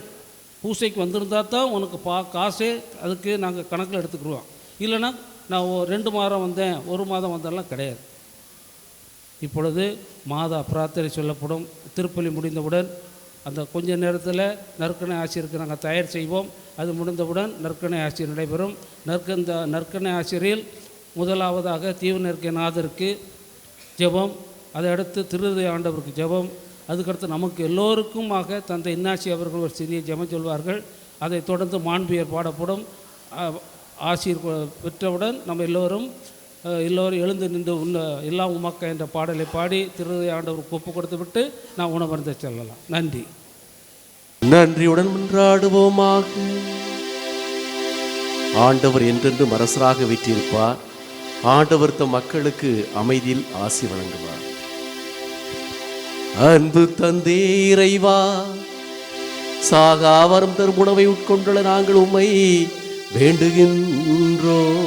பூசைக்கு வந்திருந்தால் தான் உனக்கு காசே அதுக்கு நாங்கள் கணக்கில் எடுத்துக்கிடுவோம். இல்லைன்னா நான் 2 மாதம் வந்தேன், 1 மாதம் வந்தெல்லாம் கிடையாது. இப்பொழுது மாதா பிரார்த்தனை சொல்லப்படும். திருப்பலி முடிந்தவுடன் அந்த கொஞ்ச நேரத்தில் நற்கனை ஆசிரியருக்கு நாங்கள் தயார் செய்வோம். அது முடிந்தவுடன் நற்கனை ஆசிரியர் நடைபெறும். நற்கனை ஆசிரியரில் முதலாவதாக தீவுநற்கை நாதருக்கு ஜெபம், அதை அடுத்து திருஹ்ருதய ஆண்டவருக்கு ஜெபம், அதுக்கடுத்து நமக்கு எல்லோருக்குமாக தந்தை இன்னாசி அவர்கள் ஒரு சிறிய ஜெபம் சொல்வார்கள். அதைத் தொடர்ந்து மாண்பியர் பாடப்படும். ஆசிரியர் பெற்றவுடன் நம்ம எல்லோரும் எழுந்து நின்று எல்லாம் உமக்க என்ற பாடலை பாடி திருஹ்ருதய ஆண்டவருக்கு ஒப்பு கொடுத்து விட்டு நான் உணவருந்த செல்லலாம். நன்றி. நன்றியுடன் மன்றாடுவோமாக. ஆண்டவர் என்றென்றும் அரசராக வீற்றிருப்பார். ஆண்டவர் தம் மக்களுக்கு அமைதியில் ஆசி வழங்குவார். அன்பு தந்தே இறைவா, சாகாவரம் தரும் உணவை உட்கொண்டுள்ள நாங்கள் உம்மை வேண்டுகின்றோம்.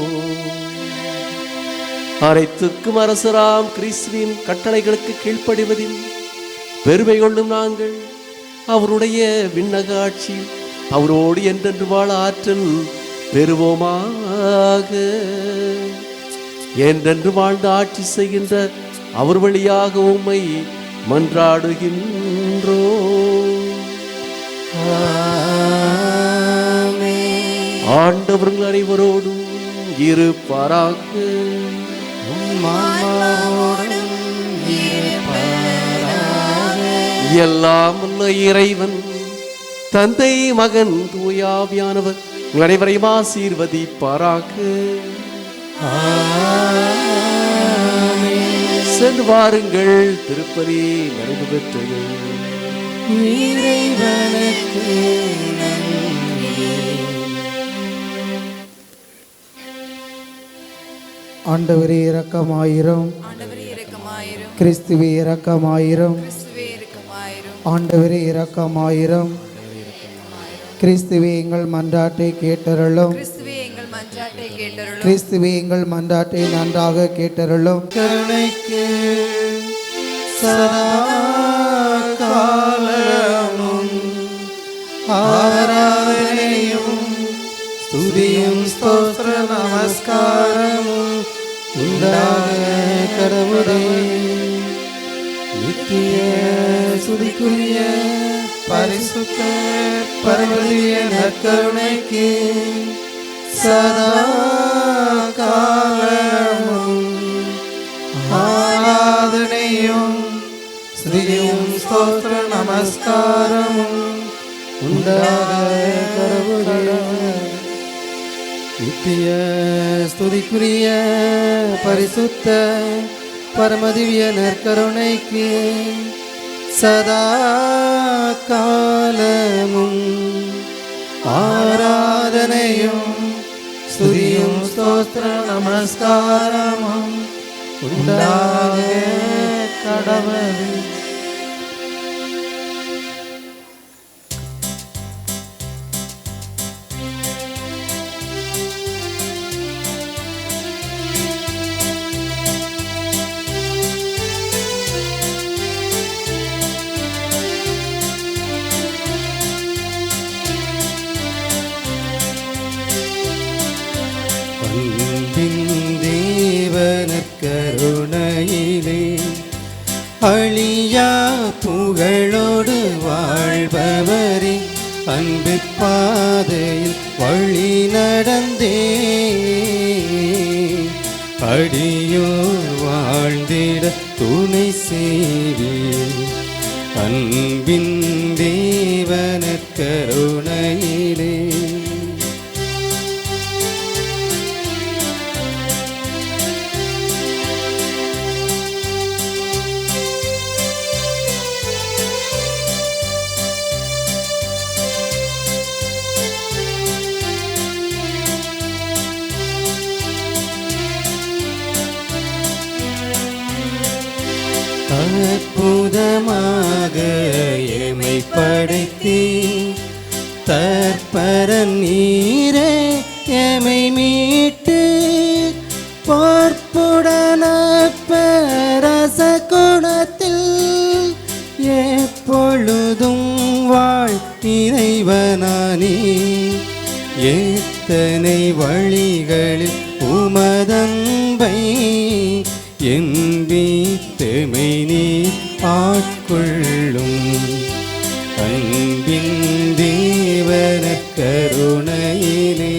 அனைத்துக்கும் அரசராம் கிறிஸ்துவின் கட்டளைகளுக்கு கீழ்ப்படிவதில் பெருமை கொள்ளும் நாங்கள் அவருடைய விண்ணகாட்சி அவரோடு என்றென்று வாழ ஆற்றல் பெறுவோமாக. என்றென்று வாழ்ந்து ஆட்சி செய்கின்ற அவர் வழியாக உம்மை மன்றாடுகின்றோம். ஆண்டவர்கள் அனைவரோடும் இருப்பாராக. எல்லாம் உள்ள இறைவன் தந்தை மகன் தூயாவியானவர் உங்கள் அனைவரையும் ஆசீர்வதிப்பாராக. சென்று வாருங்கள், திருப்பலி நிறைவு பெற்றது. ஆண்டவரே இரக்கமாயிரும். கிறிஸ்துவே இரக்கமாயிரும். ஆண்டவரே இரக்கமாயிரும். கிறிஸ்துவே எங்கள் மன்றாட்டை கேட்டருளும். கிறிஸ்துவே எங்கள் மன்றாட்டை நன்றாக கேட்டருளும். கருணைக்கு சதா காலமும் ஆராதனையும் ஸ்துதியும் ஸ்தோத்திர நமஸ்காரமும் உண்டாக கடவுளே. நித்திய சுதிக்குரிய பரிசுத்த பரமதிய நற்கருணைக்கு சதா காலமும் ஆராதனையும் ஸ்துதியும் ஸ்தோத்திர நமஸ்காரமும் உண்டாக கடவுளே. நித்திய ஸ்துதிக்குரிய பரிசுத்த பரமதிவிய நற்கருணைக்கு சதா காலமும் ஆராதனையும் ஸ்துதியும் ஸ்தோத்திர நமஸ்காரமும் உண்டாக கடவுளே. கருணையிலே அழியா புகழோடு வாழ்பவரே, அன்பு பாதையில் வழி நடந்தே அடியோர் வாழ்ந்திட துணை செய்வே. அன்பின் தேவன கருணையிலே எத்தனை வழிகளில் உமதன்பை என் வீட்டமை நீ ஆட்கொள்ளும். அன்பின் தேவன கருணையிலே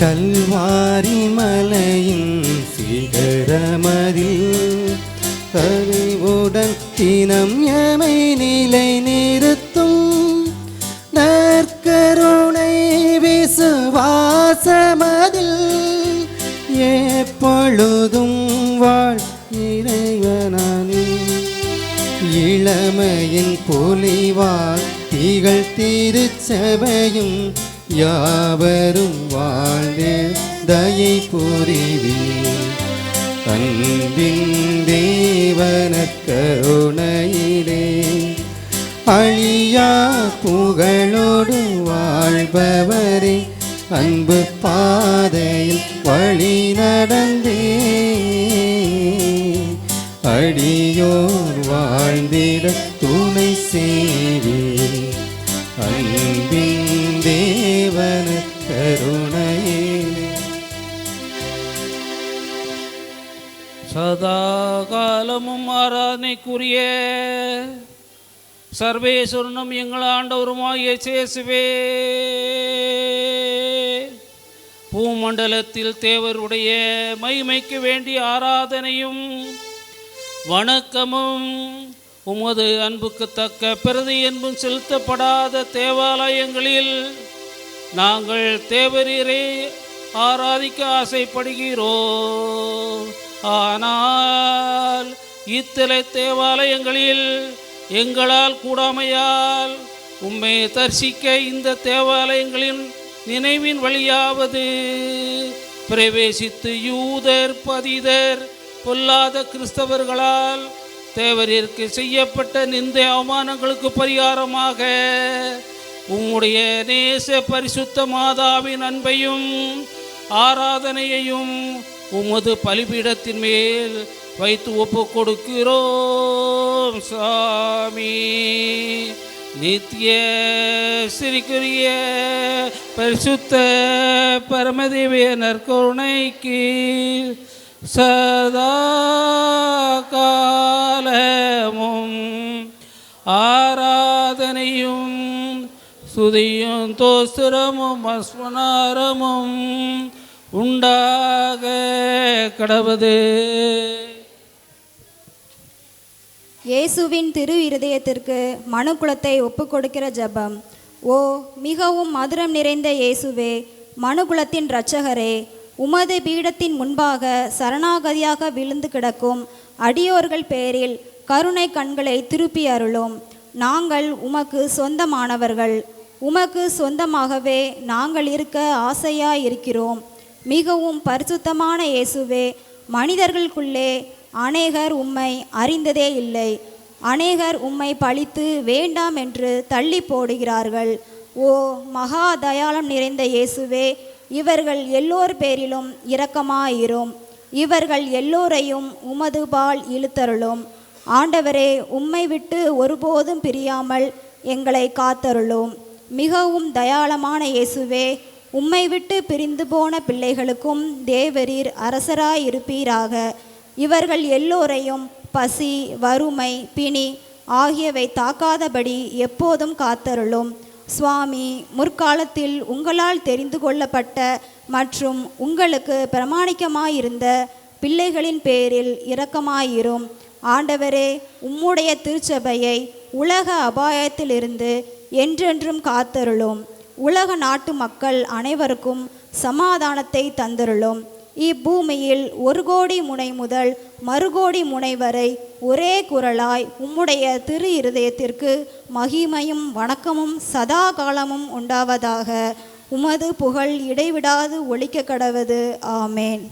கல்வாரி மலையின் சிகரமதில் கனிவுடன் தினம் எமை நிலை நிறுத்தும் நற்கருணை விசுவாசமதில் எப்பொழுதும் வாழ் இறைவனானே. இளமையின் பொலிவால் திகழ் திருச்சபையும் யாவரும் வாழ்ந்து தயை புரிவீர். அன்பின் தேவன கருணையிலே அழியா புகழோடு வாழ்பவரே, அன்பு பாதையில் வழி நடந்தே அடியோர் வாழ்ந்திட துணை செய்வீர். அன்பின் தேவன கருணையிலே சதா காலமும் ஆராதனைக்குரிய சர்வேஸ்வரனும் எங்கள் ஆண்டவருமாகிய இயேசுவே, பூமண்டலத்தில் தேவருடைய மகிமைக்கு வேண்டிய ஆராதனையும் வணக்கமும் உமது அன்புக்கு தக்க பிரதி என்பும் செலுத்தப்படாத தேவாலயங்களில் நாங்கள் தேவரீரை ஆராதிக்க ஆசைப்படுகிறோம். ஆனால் இத்தனை தேவாலயங்களில் எங்களால் கூடாமையால் உம்மை தரிசிக்க இந்த தேவாலயங்களின் நினைவின் வழியாவது பிரவேசித்து யூதர் பதிதர் பொல்லாத கிறிஸ்தவர்களால் தேவரிற்கு செய்யப்பட்ட நிந்தை அவமானங்களுக்கு பரிகாரமாக உம்முடைய நேச பரிசுத்த மாதாவின் அன்பையும் ஆராதனையையும் உமது பலிபீடத்தின் மேல் வைத்து ஒப்பு கொடுக்கிறோம். சாமி நித்திய சிறிக்குரிய பரிசுத்த பரமதேவிய நற்கருணைக்கு சதா காலமும் ஆராதனையும் சுதியும் தோஸ்திரமும் அஸ்மனாரமும் உண்டாக கடவது. இயேசுவின் திரு இருதயத்திற்கு மனுக்குலத்தை ஒப்புக்கொடுக்கிற ஜெபம். ஓ மிகவும் மதுரம் நிறைந்த இயேசுவே, மனுக்குலத்தின் இரட்சகரே, உமது பீடத்தின் முன்பாக சரணாகதியாக விழுந்து கிடக்கும் அடியோர்கள் பேரில் கருணை கண்களை திருப்பி அருளும். நாங்கள் உமக்கு சொந்தமானவர்கள், உமக்கு சொந்தமாகவே நாங்கள் இருக்க ஆசையாயிருக்கிறோம். மிகவும் பரிசுத்தமான இயேசுவே, மனிதர்களுக்குள்ளே அநேகர் உம்மை அறிந்ததே இல்லை. அநேகர் உம்மை பழித்து வேண்டாம் என்று தள்ளி போடுகிறார்கள். ஓ மகா தயாளம் நிறைந்த இயேசுவே, இவர்கள் எல்லோர் பேரிலும் இரக்கமாயிரும். இவர்கள் எல்லோரையும் உமது பால் இழுத்தருளும். ஆண்டவரே, உம்மை விட்டு ஒருபோதும் பிரியாமல் எங்களை காத்தருளும். மிகவும் தயாளமான இயேசுவே, உம்மை விட்டு பிரிந்து போன பிள்ளைகளுக்கும் தேவரீர் அரசராயிருப்பீராக. இவர்கள் எல்லோரையும் பசி, வறுமை, பிணி ஆகியவை தாக்காதபடி எப்போதும் காத்தருளும். சுவாமி, முற்காலத்தில் உங்களால் தெரிந்து கொள்ளப்பட்ட மற்றும் உங்களுக்கு பிரமாணிக்கமாயிருந்த பிள்ளைகளின் பேரில் இரக்கமாயிரும். ஆண்டவரே, உம்முடைய திருச்சபையை உலக அபாயத்திலிருந்து என்றென்றும் காத்தருளும். உலக நாட்டு மக்கள் அனைவருக்கும் சமாதானத்தை தந்தருளும். இப்பூமியில் 1 கோடி முனை முதல் மறுகோடி முனை வரை ஒரே குரலாய் உம்முடைய திரு இருதயத்திற்கு மகிமையும் வணக்கமும் சதா காலமும் உண்டாவதாக. உமது புகழ் இடைவிடாது ஒலிக்க கடவது. ஆமேன்.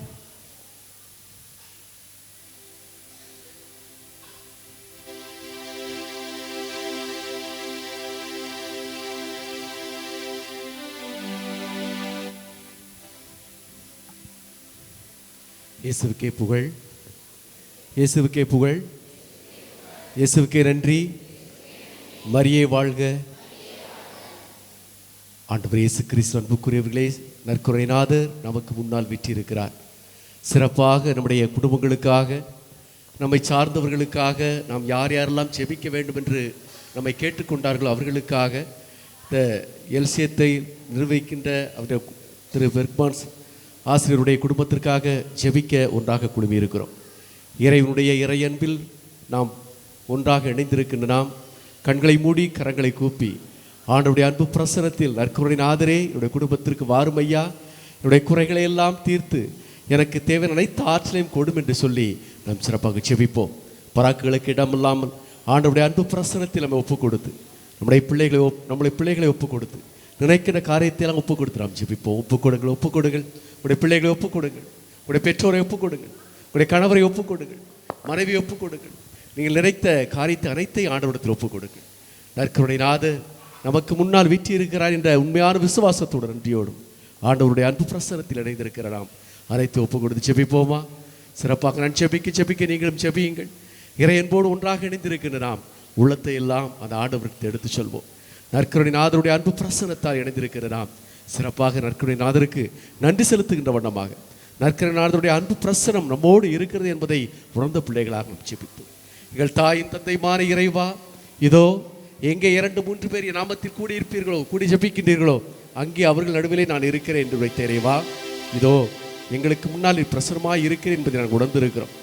இயேசுவுக்கே புகழ், இயேசுவுக்கே புகழ், இயேசுவுக்கே நன்றி. மரியே வாழ்க. ஆண்டவர் இயேசு கிறிஸ்து அன்புக்குரியவர்களே, நற்கருணைநாதர் நமக்கு முன்னால் விற்றிருக்கிறார். சிறப்பாக நம்முடைய குடும்பங்களுக்காக, நம்மை சார்ந்தவர்களுக்காக நாம் யார் யாரெல்லாம் ஜெபிக்க வேண்டும் என்று நம்மை கேட்டுக்கொண்டார்களோ அவர்களுக்காக இந்த எல்சியத்தை நிர்வகிக்கின்ற அவருடைய திரு பெர்க்மான்ஸ் ஆசிரியருடைய குடும்பத்திற்காக ஜெபிக்க ஒன்றாக குழுமியிருக்கிறோம். இறைவனுடைய இறையன்பில் நாம் ஒன்றாக இணைந்திருக்கின்ற நாம் கண்களை மூடி கரங்களை கூப்பி ஆண்டவருடைய அன்பு பிரசனத்தில் நற்கருணைநாதரே என்னுடைய குடும்பத்திற்கு வாரும் ஐயா, என்னுடைய குறைகளை எல்லாம் தீர்த்து எனக்கு தேவையான அனைத்து ஆற்றலையும் கொடும் என்று சொல்லி நாம் சிறப்பாக ஜெபிப்போம். பராக்குகளுக்கு இடமில்லாமல் ஆண்டவருடைய அன்பு பிரசனத்தில் நம்ம ஒப்புக் கொடுத்து நம்முடைய பிள்ளைகளை ஒப்புக் கொடுத்து நினைக்கிற காரியத்தை எல்லாம் ஒப்புக் கொடுத்து நாம் ஜெபிப்போம். ஒப்புக் கொடுங்கள், ஒப்புக் கொடுங்கள். உடைய பிள்ளைகளை ஒப்புக் கொடுங்கள், உடைய பெற்றோரை ஒப்புக் கொடுங்கள், உடைய கணவரை ஒப்புக் கொடுங்கள், மனைவி ஒப்புக் கொடுங்கள். நீங்கள் நினைத்த காரியத்தை அனைத்தையும் ஆண்டவரிடத்தில் ஒப்புக் கொடுங்கள். நற்கருணைநாதர் நமக்கு முன்னால் வீற்றி இருக்கிறார் என்ற உண்மையான விசுவாசத்தோடு நன்றியோடும் ஆண்டவருடைய அன்பு பிரசனத்தில் இணைந்திருக்கிற நாம் அனைத்து ஒப்புக் கொடுத்து ஜெபிப்போமா? சிறப்பாக நான் ஜெபிக்க நீங்களும் ஜெபியுங்கள். இறையன்போடு ஒன்றாக இணைந்திருக்கின்ற நாம் உள்ளத்தை எல்லாம் அந்த ஆண்டவருக்கு எடுத்து சொல்வோம். நற்கருணைநாதருடைய அன்பு பிரசனத்தால் இணைந்திருக்கிற நாம் சிறப்பாக நற்கருணைநாதருக்கு நன்றி செலுத்துகின்ற வண்ணமாக நற்கருணைநாதருடைய அன்பு பிரசனம் நம்மோடு இருக்கிறது என்பதை உணர்ந்த பிள்ளைகளாக நாம் ஜெபிப்போம். எங்கள் தாயின் தந்தைமான இறைவா, இதோ எங்கே 2-3 பேர் என் நாமத்தில் கூடியிருப்பீர்களோ, கூடி ஜெபிக்கின்றீர்களோ, அங்கே அவர்கள் நடுவிலே நான் இருக்கிறேன் என்று வைத்த இறைவா, இதோ எங்களுக்கு முன்னால் பிரசனமாய் இருக்கிறேன் என்பதை நாங்கள் உணர்ந்திருக்கிறோம்.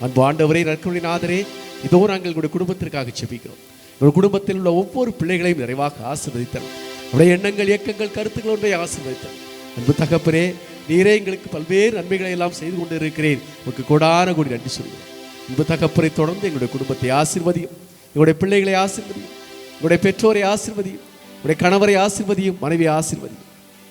அன்பு ஆண்டவரே, நற்கருணைநாதரே, இதோ நாங்கள் எங்களுடைய குடும்பத்திற்காக ஜெபிக்கிறோம். எங்கள் குடும்பத்தில் உள்ள ஒவ்வொரு பிள்ளைகளையும் நிறைவாக ஆசீர்வதித்தார். அவருடைய எண்ணங்கள், இயக்கங்கள், கருத்துக்கள் ஒன்றை ஆசீர்வதித்தார். அன்பு தகப்பனே, நீரே எங்களுக்கு பல்வேறு நன்மைகளை எல்லாம் செய்து கொண்டு இருக்கிறேன். உங்களுக்கு கோடான கோடி நன்றி சொல்கிறேன். அன்பு தகப்பனை தொடர்ந்து எங்களுடைய குடும்பத்தை ஆசீர்வதியும், எங்களுடைய பிள்ளைகளை ஆசீர்வதியும், எங்களுடைய பெற்றோரை ஆசீர்வதியும், எங்களுடைய கணவரை ஆசீர்வதியும், மனைவியை ஆசீர்வதியும்.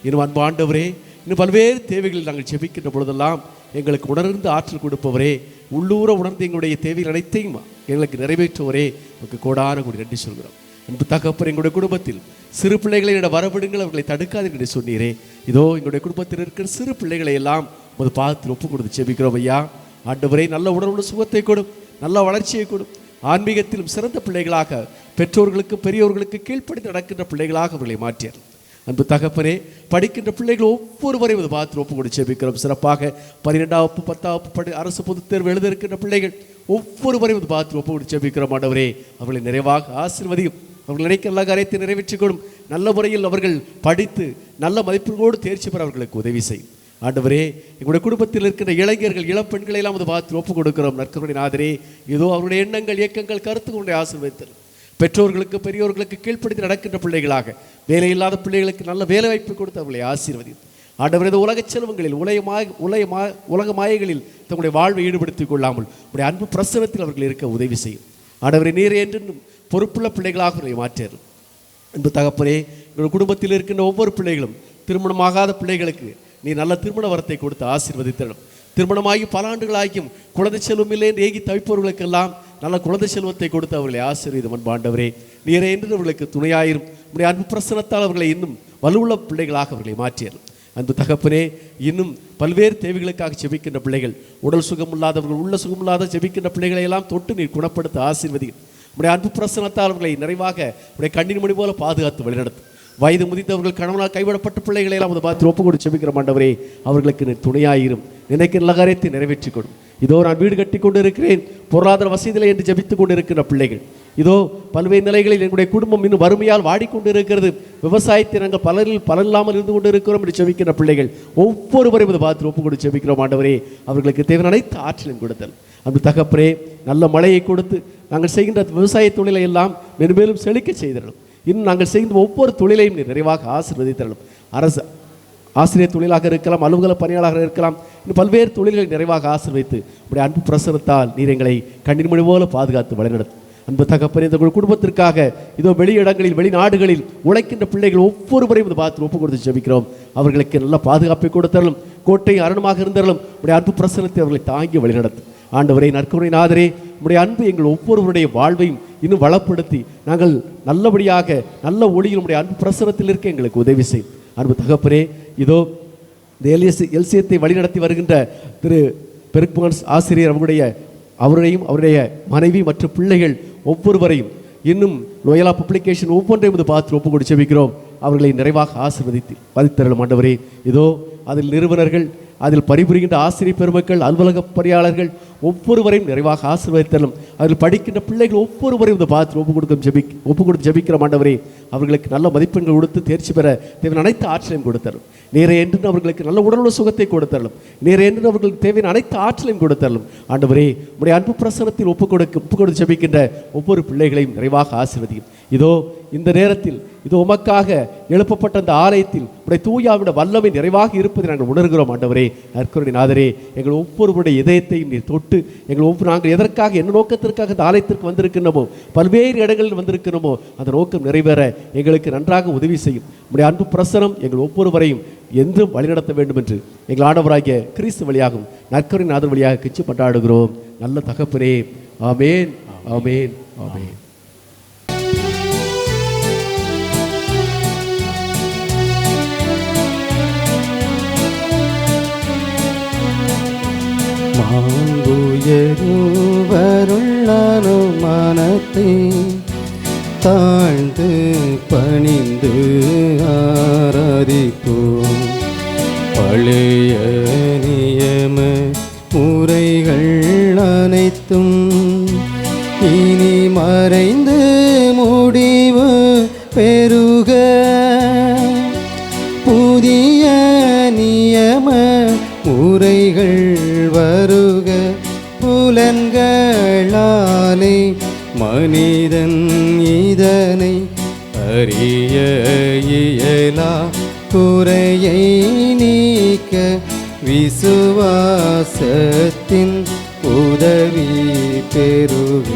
இன்னும் அன்பு ஆண்டவரே, இன்னும் பல்வேறு தேவைகளில் நாங்கள் ஜெபிக்கின்ற பொழுதெல்லாம் எங்களுக்கு உணர்ந்து ஆற்றல் கொடுப்பவரே, உள்ளூர உணர்ந்து எங்களுடைய தேவைகள் அனைத்தையும் எங்களுக்கு நிறைவேற்றுவரே, உங்களுக்கு கோடான கோடி நன்றி சொல்கிறோம். அன்பு தகப்பன், எங்களுடைய குடும்பத்தில் சிறு பிள்ளைகளை வரவிடுங்கள், அவர்களை தடுக்காதீர்கள் என்று சொன்னீரே. இதோ எங்களுடைய குடும்பத்தில் இருக்கிற சிறு பிள்ளைகளை எல்லாம் ஒரு பாதத்தில் ஒப்புக் கொடுத்து ஜெபிக்கிறோம் ஐயா. ஆண்டவரே, நல்ல உணர்வுள்ள சுகத்தை கொடும், நல்ல வளர்ச்சியை கொடும். ஆன்மீகத்திலும் சிறந்த பிள்ளைகளாக, பெற்றோர்களுக்கு பெரியோர்களுக்கு கீழ்ப்படித்து நடக்கின்ற பிள்ளைகளாக அவர்களை மாற்றியார். அன்பு தகப்பனே, படிக்கின்ற பிள்ளைகள் ஒவ்வொருவரையும் ஒரு பாத்திரம் ஒப்பு கொடுத்து ஜெபிக்கிறோம். சிறப்பாக 12ஆம் வகுப்பு 10ஆம் வகுப்பு அரசு பொதுத் தேர்வு எழுத இருக்கின்ற பிள்ளைகள் ஒவ்வொருவரையும் ஒரு பாத்திரம் ஒப்பு கொடுத்து ஜெபிக்கிறோம். ஆண்டவரே, அவர்களை நிறைவாக ஆசீர்வதியும், அவர்கள் நினைக்க எல்லா காரியத்தை நிறைவேற்றிக்கொள்ளும். நல்ல முறையில் அவர்கள் படித்து நல்ல மதிப்பெண்களோடு தேர்ச்சி பெற அவர்களுக்கு உதவி செய்யும். ஆண்டவரே, எங்களுடைய குடும்பத்தில் இருக்கின்ற இளைஞர்கள், இளம் பெண்களை எல்லாம் ஒரு பாத்திரம் ஒப்பு கொடுக்கிறோம். நற்கருணைநாதரே, இதோ அவருடைய எண்ணங்கள், இயக்கங்கள், கருத்துக்களுடைய ஆசீர்வதித்தல். பெற்றோர்களுக்கு பெரியோர்களுக்கு கீழ்ப்படுத்தி நடக்கின்ற பிள்ளைகளாக, வேலை இல்லாத பிள்ளைகளுக்கு நல்ல வேலை வாய்ப்பு கொடுத்து அவர்களை ஆசீர்வதியும். ஆண்டவரது உலக செல்வங்களில், உலக மாயைகளில் தங்களுடைய வாழ்வை ஈடுபடுத்திக் கொள்ளாமல் உடைய அன்பு பிரசனத்தில் அவர்கள் இருக்க உதவி செய்யும். ஆண்டவரை, நீரே என்றும் பொறுப்புள்ள பிள்ளைகளாக அவர்களை மாற்றியரும். அன்பு தகப்பனே, எங்கள் குடும்பத்தில் இருக்கின்ற ஒவ்வொரு பிள்ளைகளும், திருமணமாகாத பிள்ளைகளுக்கு நீ நல்ல திருமண வரத்தை கொடுத்து ஆசீர்வதித்தரும். திருமணமாகி பல ஆண்டுகளாகியும் குழந்தை செல்வம் இல்லை என்று ஏகி தவிப்பவர்களுக்கெல்லாம் நல்ல குழந்தை செல்வத்தை கொடுத்து அவர்களை ஆசீர்வதியும். அன்பு ஆண்டவரே, நீரே என்று அவர்களுக்கு துணையாயிரும். உடைய அன்பு பிரசனத்தால் அவர்களை இன்னும் வலுவுள்ள பிள்ளைகளாக அவர்களை மாற்றியரும். அன்பு தகப்பனே, இன்னும் பல்வேறு தேவைகளுக்காக ஜெபிக்கின்ற பிள்ளைகள், உடல் சுகமில்லாதவர்கள், உள்ள சுகமில்லாத ஜெபிக்கின்ற பிள்ளைகளை எல்லாம் தொட்டு நீர் குணப்படுத்த ஆசீர்வதியும். உடைய அன்பு பிரசனத்தால் அவர்களை நிறைவாக உடைய கண்ணின் மணி போல பாதுகாத்து வழிநடத்தும். வயது முதிர்ந்தவர்கள், கணவனால் கைவிடப்பட்ட பிள்ளைகளை எல்லாம் அதை பார்த்து ஒப்பு கொடுத்து ஜெபிக்கிற ஆண்டவரே, அவர்களுக்கு துணையாயிரும். நினைக்கிற நல்ல காரியத்தை நிறைவேற்றி கொடும். இதோ நான் வீடு கட்டி கொண்டு இருக்கிறேன், பொருளாதார வசதிகளை என்று ஜெபித்துக் கொண்டு இருக்கிற பிள்ளைகள், இதோ பல்வேறு நிலைகளில் எங்களுடைய குடும்பம் இன்னும் வறுமையால் வாடிக்கொண்டு இருக்கிறது, விவசாயத்தை நாங்கள் பலரில்லாமல் இருந்து கொண்டு இருக்கிறோம் என்று ஜெபிக்கிற பிள்ளைகள் ஒவ்வொருவரையும் அதை பார்த்து ஒப்பு கொடுத்து ஜெபிக்கிறோம். ஆண்டவரே, அவர்களுக்கு தேவையான அனைத்து ஆற்றலையும் கொடுத்தல். அந்த தகப்பரே, நல்ல மழையை கொடுத்து நாங்கள் செய்கின்ற விவசாய தொழிலை எல்லாம் மென்மேலும் செழிக்க செய்திடலும். இன்னும் நாங்கள் செய்கின்ற ஒவ்வொரு தொழிலையும் நிறைவாக ஆசீர்வதித்தரலும். அரசு ஆசிரியர் தொழிலாக இருக்கலாம், அலுவலக பணியாளராக இருக்கலாம், இன்னும் பல்வேறு தொழில்களை நிறைவாக ஆசீர்வதித்து உடைய அன்பு பிரசனத்தால் நீர் எங்களை கண்ணின் மணி போல பாதுகாத்து வழிநடத்தும். அன்பு தகப்பனே, இந்த குடும்பத்திற்காக இதோ வெளியிடங்களில், வெளிநாடுகளில் உழைக்கின்ற பிள்ளைகள் ஒவ்வொருவரையும் இந்த பார்த்து ஒப்பு கொடுத்து ஜெபிக்கிறோம். அவர்களுக்கு நல்ல பாதுகாப்பை கொடுத்தரலும், கோட்டை அரணமாக இருந்தரலும் உடைய அன்பு பிரசனத்தை அவர்களை தாங்கி வழிநடத்தும். ஆண்டவரே, நற்கருணைநாதரே, உடைய அன்பு எங்கள் ஒவ்வொருவருடைய வாழ்வையும் இன்னும் வளப்படுத்தி நாங்கள் நல்லபடியாக நல்ல ஒளியில் உடைய அன்பு பிரசனத்தில் இருக்க எங்களுக்கு உதவி செய்யும். அன்பு தகப்பனே, இதோ இந்த எல்சியத்தை வழிநடத்தி வருகின்ற திரு பெருக்மான்ஸ் ஆசிரியர் அவருடைய மனைவி மற்றும் பிள்ளைகள் ஒவ்வொருவரையும் இன்னும் லோயலா பப்ளிகேஷன் ஒவ்வொன்றையும் பார்த்து ஒப்பு கொடுத்து ஜெபிக்கிறோம். அவர்களை நிறைவாக ஆசீர்வதித்தருளும் ஆண்டவரே. இதோ அதில் நிறுவனர்கள், அதில் பணிபுரிகின்ற ஆசிரியர் பெருமக்கள், அலுவலக பணியாளர்கள் ஒவ்வொருவரையும் நிறைவாக ஆசீர்வதித்தலும். அதில் படிக்கின்ற பிள்ளைகள் ஒவ்வொருவரையும் இந்த பார்த்து ஒப்பு கொடுத்து ஜெபிக்கிற ஆண்டவரே. அவர்களுக்கு நல்ல மதிப்பெண்கள் கொடுத்து தேர்ச்சி பெற தேவையான அனைத்து ஆற்றலையும் கொடுத்தரும். நேரே என்று அவர்களுக்கு நல்ல உடலுள்ள சுகத்தை கொடுத்தரலும். நேரே என்று அவர்களுக்கு தேவையான அனைத்து ஆற்றலையும் கொடுத்தரலும். ஆண்டவரே, உடைய அன்பு பிரசனத்தில் ஒப்பு கொடுத்து ஜெபிக்கின்ற ஒவ்வொரு பிள்ளைகளையும் நிறைவாக ஆசீர்வதியும். இதோ இந்த நேரத்தில் இதோ உமக்காக எழுப்பப்பட்ட அந்த ஆலயத்தில் உடைய தூயாவிட வல்லமை நிறைவாக இருப்பதை நாங்கள் உணர்கிறோம். ஆண்டவரே, நற்கருணை நாதரே, எங்கள் ஒவ்வொருவருடைய இதயத்தையும் நீர் தொட்டு நாங்கள் எதற்காக என்ன நோக்கத்திற்காக இந்த ஆலயத்திற்கு வந்திருக்கிறோமோ, பல்வேறு இடங்களில் வந்திருக்கிறோமோ, அந்த நோக்கம் நிறைவேற எங்களுக்கு நன்றாக உதவி செய்யும். உடைய அன்பு பிரசனம் எங்கள் ஒவ்வொருவரையும் என்றும் வழிநடத்த வேண்டும் என்று எங்கள் ஆண்டவராகிய கிறிஸ்து வழியாகும் நற்கருணை நாதர் வழியாக கிச்சு பண்டாடுகிறோம். நல்ல தகப்பனே, ஆமேன், ஆமேன், ஆமேன். மனத்தை தாழ்ந்து பணிந்து ஆராதிப்போம். பழைய நியம முறைகள் அனைத்தும் இனி மறைந்து முடிவு பெருக புதிய நியம முறைகள் வருக. புலன்களாலே மனிதன் இதனை அறிய இயலா. குறையை நீக்க விசுவாசத்தின் உதவி பெறுக.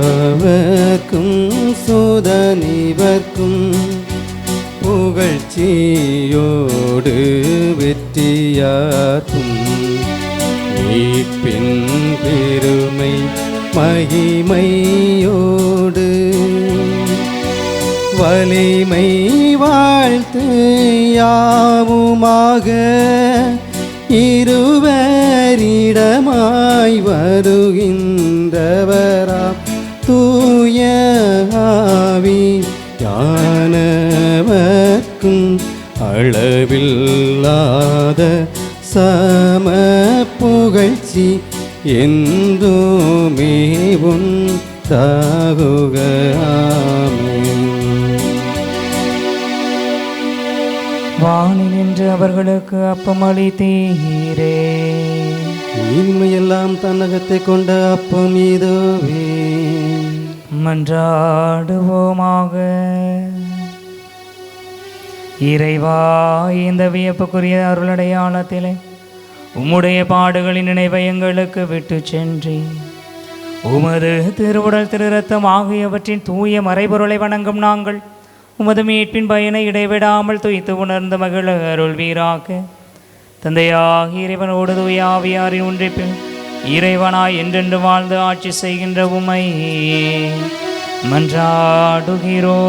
பிதாவர்க்கும் சுதனிவர்க்கும் புகழ்ச்சியோடு வெற்றியாக்கும். மீட்பின் பெருமை மகிமையோடு வலிமை வாழ்த்து யாவுமாக. இருவரிடமாய் வருகின்றவராம் தூய ஆவி ஞானவர்க்கும் அளவில்லாத சம புகழ்ச்சி என்றுமே உண்டாகுக. ஆமென். வானில் நின்று அவர்களுக்கு அப்பம் அளித்தீரே. இன்மையெல்லாம் தன்னகத்தை கொண்ட அப்பம் இதுவே. மன்றாடுவோமாக. இறைவா, இந்த வியப்புக்குரிய அருளடையாளத்திலே உம்முடைய பாடுகளின் நினைவை எங்களுக்கு விட்டு சென்றி உமது திருவுடல் திருரத்தம் ஆகியவற்றின் தூய மறைபொருளை வணங்கும் நாங்கள் உமது மீட்பின் பயனை இடைவிடாமல் துய்த்து உணர்ந்து மகிழ அருள்வீராக. தந்தையாகி இறைவனோடு தூய ஆவியாரின் ஒன்றிப்பில் இறைவனாய் என்றென்று வாழ்ந்து ஆட்சி செய்கின்ற உம்மை மன்றாடுகிறோம்.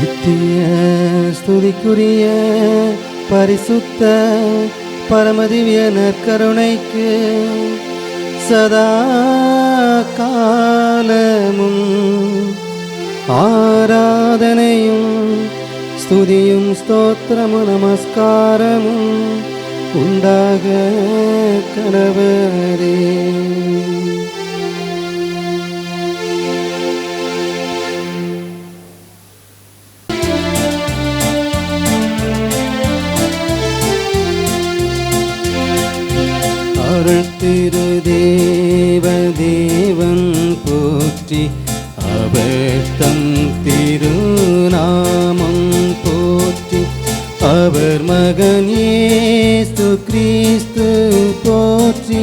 நித்திய ஸ்துதிக்குரிய பரிசுத்த பரமதிவிய நற்கருணைக்கு சதா காலமும் ஆராதனையும் ஸ்துதியும் ஸ்தோத்திரமும் நமஸ்காரமும் உண்டாக கடவரே. அருள் திரு தேவன் போற்றி, அவர் தம் திருநாமம் போற்றி, அவர் மகன் இயேசு கிறிஸ்து போற்றி,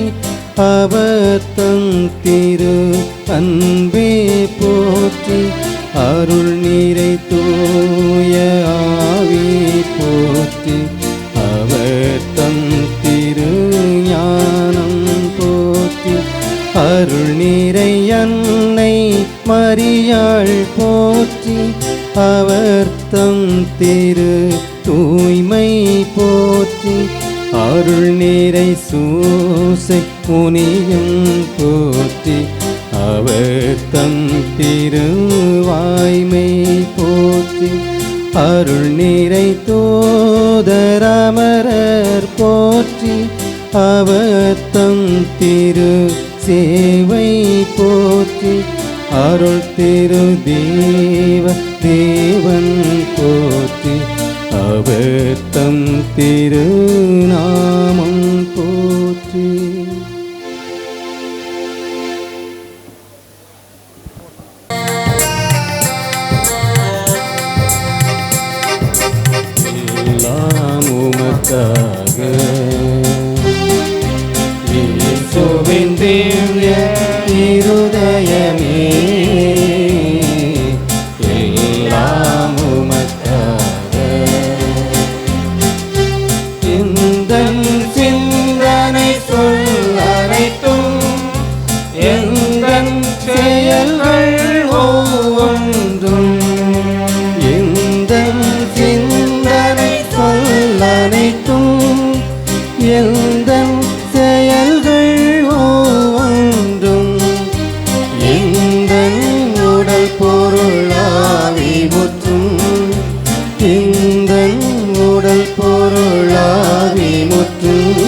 அவர் தம் திரு அன்பே போற்றி, அருள் நீரை தூய ஆவி போற்றி, அவர் தம் திரு ஞானம் போற்றி, அருள் நீரை அன்னை மரியாள் போற்றி, அவர் தம் திரு தூய்மை போற்றி, அருள் நீரை சூசை முனியும் போற்றி, அவர் தம் திருவாய்மை போற்றி, அருள் நீரை தோதரமரர் போற்றி, அவர் தம் திரு சேவை போற்றி, அருள் திரு தேவன் போற்றி, அவர் தம் திருநாமம் போற்றி. எல்லாம் உமக்காக இயேசுவின் திவ்ய இருதயமே, எல்லாம் உமக்காக எந்தன் சிந்தனை சொல் அனைத்தும், எந்தன் செயல்கள் ஒவ்வொன்றும், எந்தன் சிந்தனை சொல் அனைத்தும், எந்தன் செயல்கள் ஒவ்வொன்றும், எந்தன் உடல் பொருளாவி முற்றும், எந்தன் உடல் பொருளாவி முற்றும்,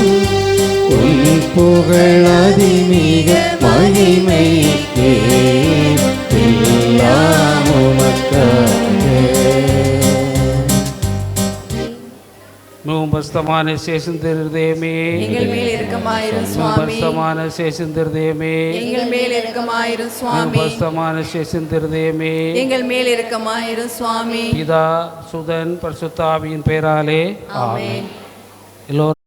உன் புகழ் அதிமிக மகிமைக்கே, எல்லாம் உமக்காக. மிகவும் பரிசுத்தமான சேஷந்திருதயமே, எங்கள் மேல் இரக்கமாயிரும் சுவாமி. பரிசுத்தமான சேஷந்திருதயமே, எங்கள் மேல் இரக்கமாயிரும் சுவாமி. பரிசுத்தமான சேஷந்திருதயமே, எங்கள் மேல் இரக்கமாயிரும் சுவாமி. பிதா சுதன் பரிசுத்த ஆவியின் பெயராலே ஆமென். எல்லோரும்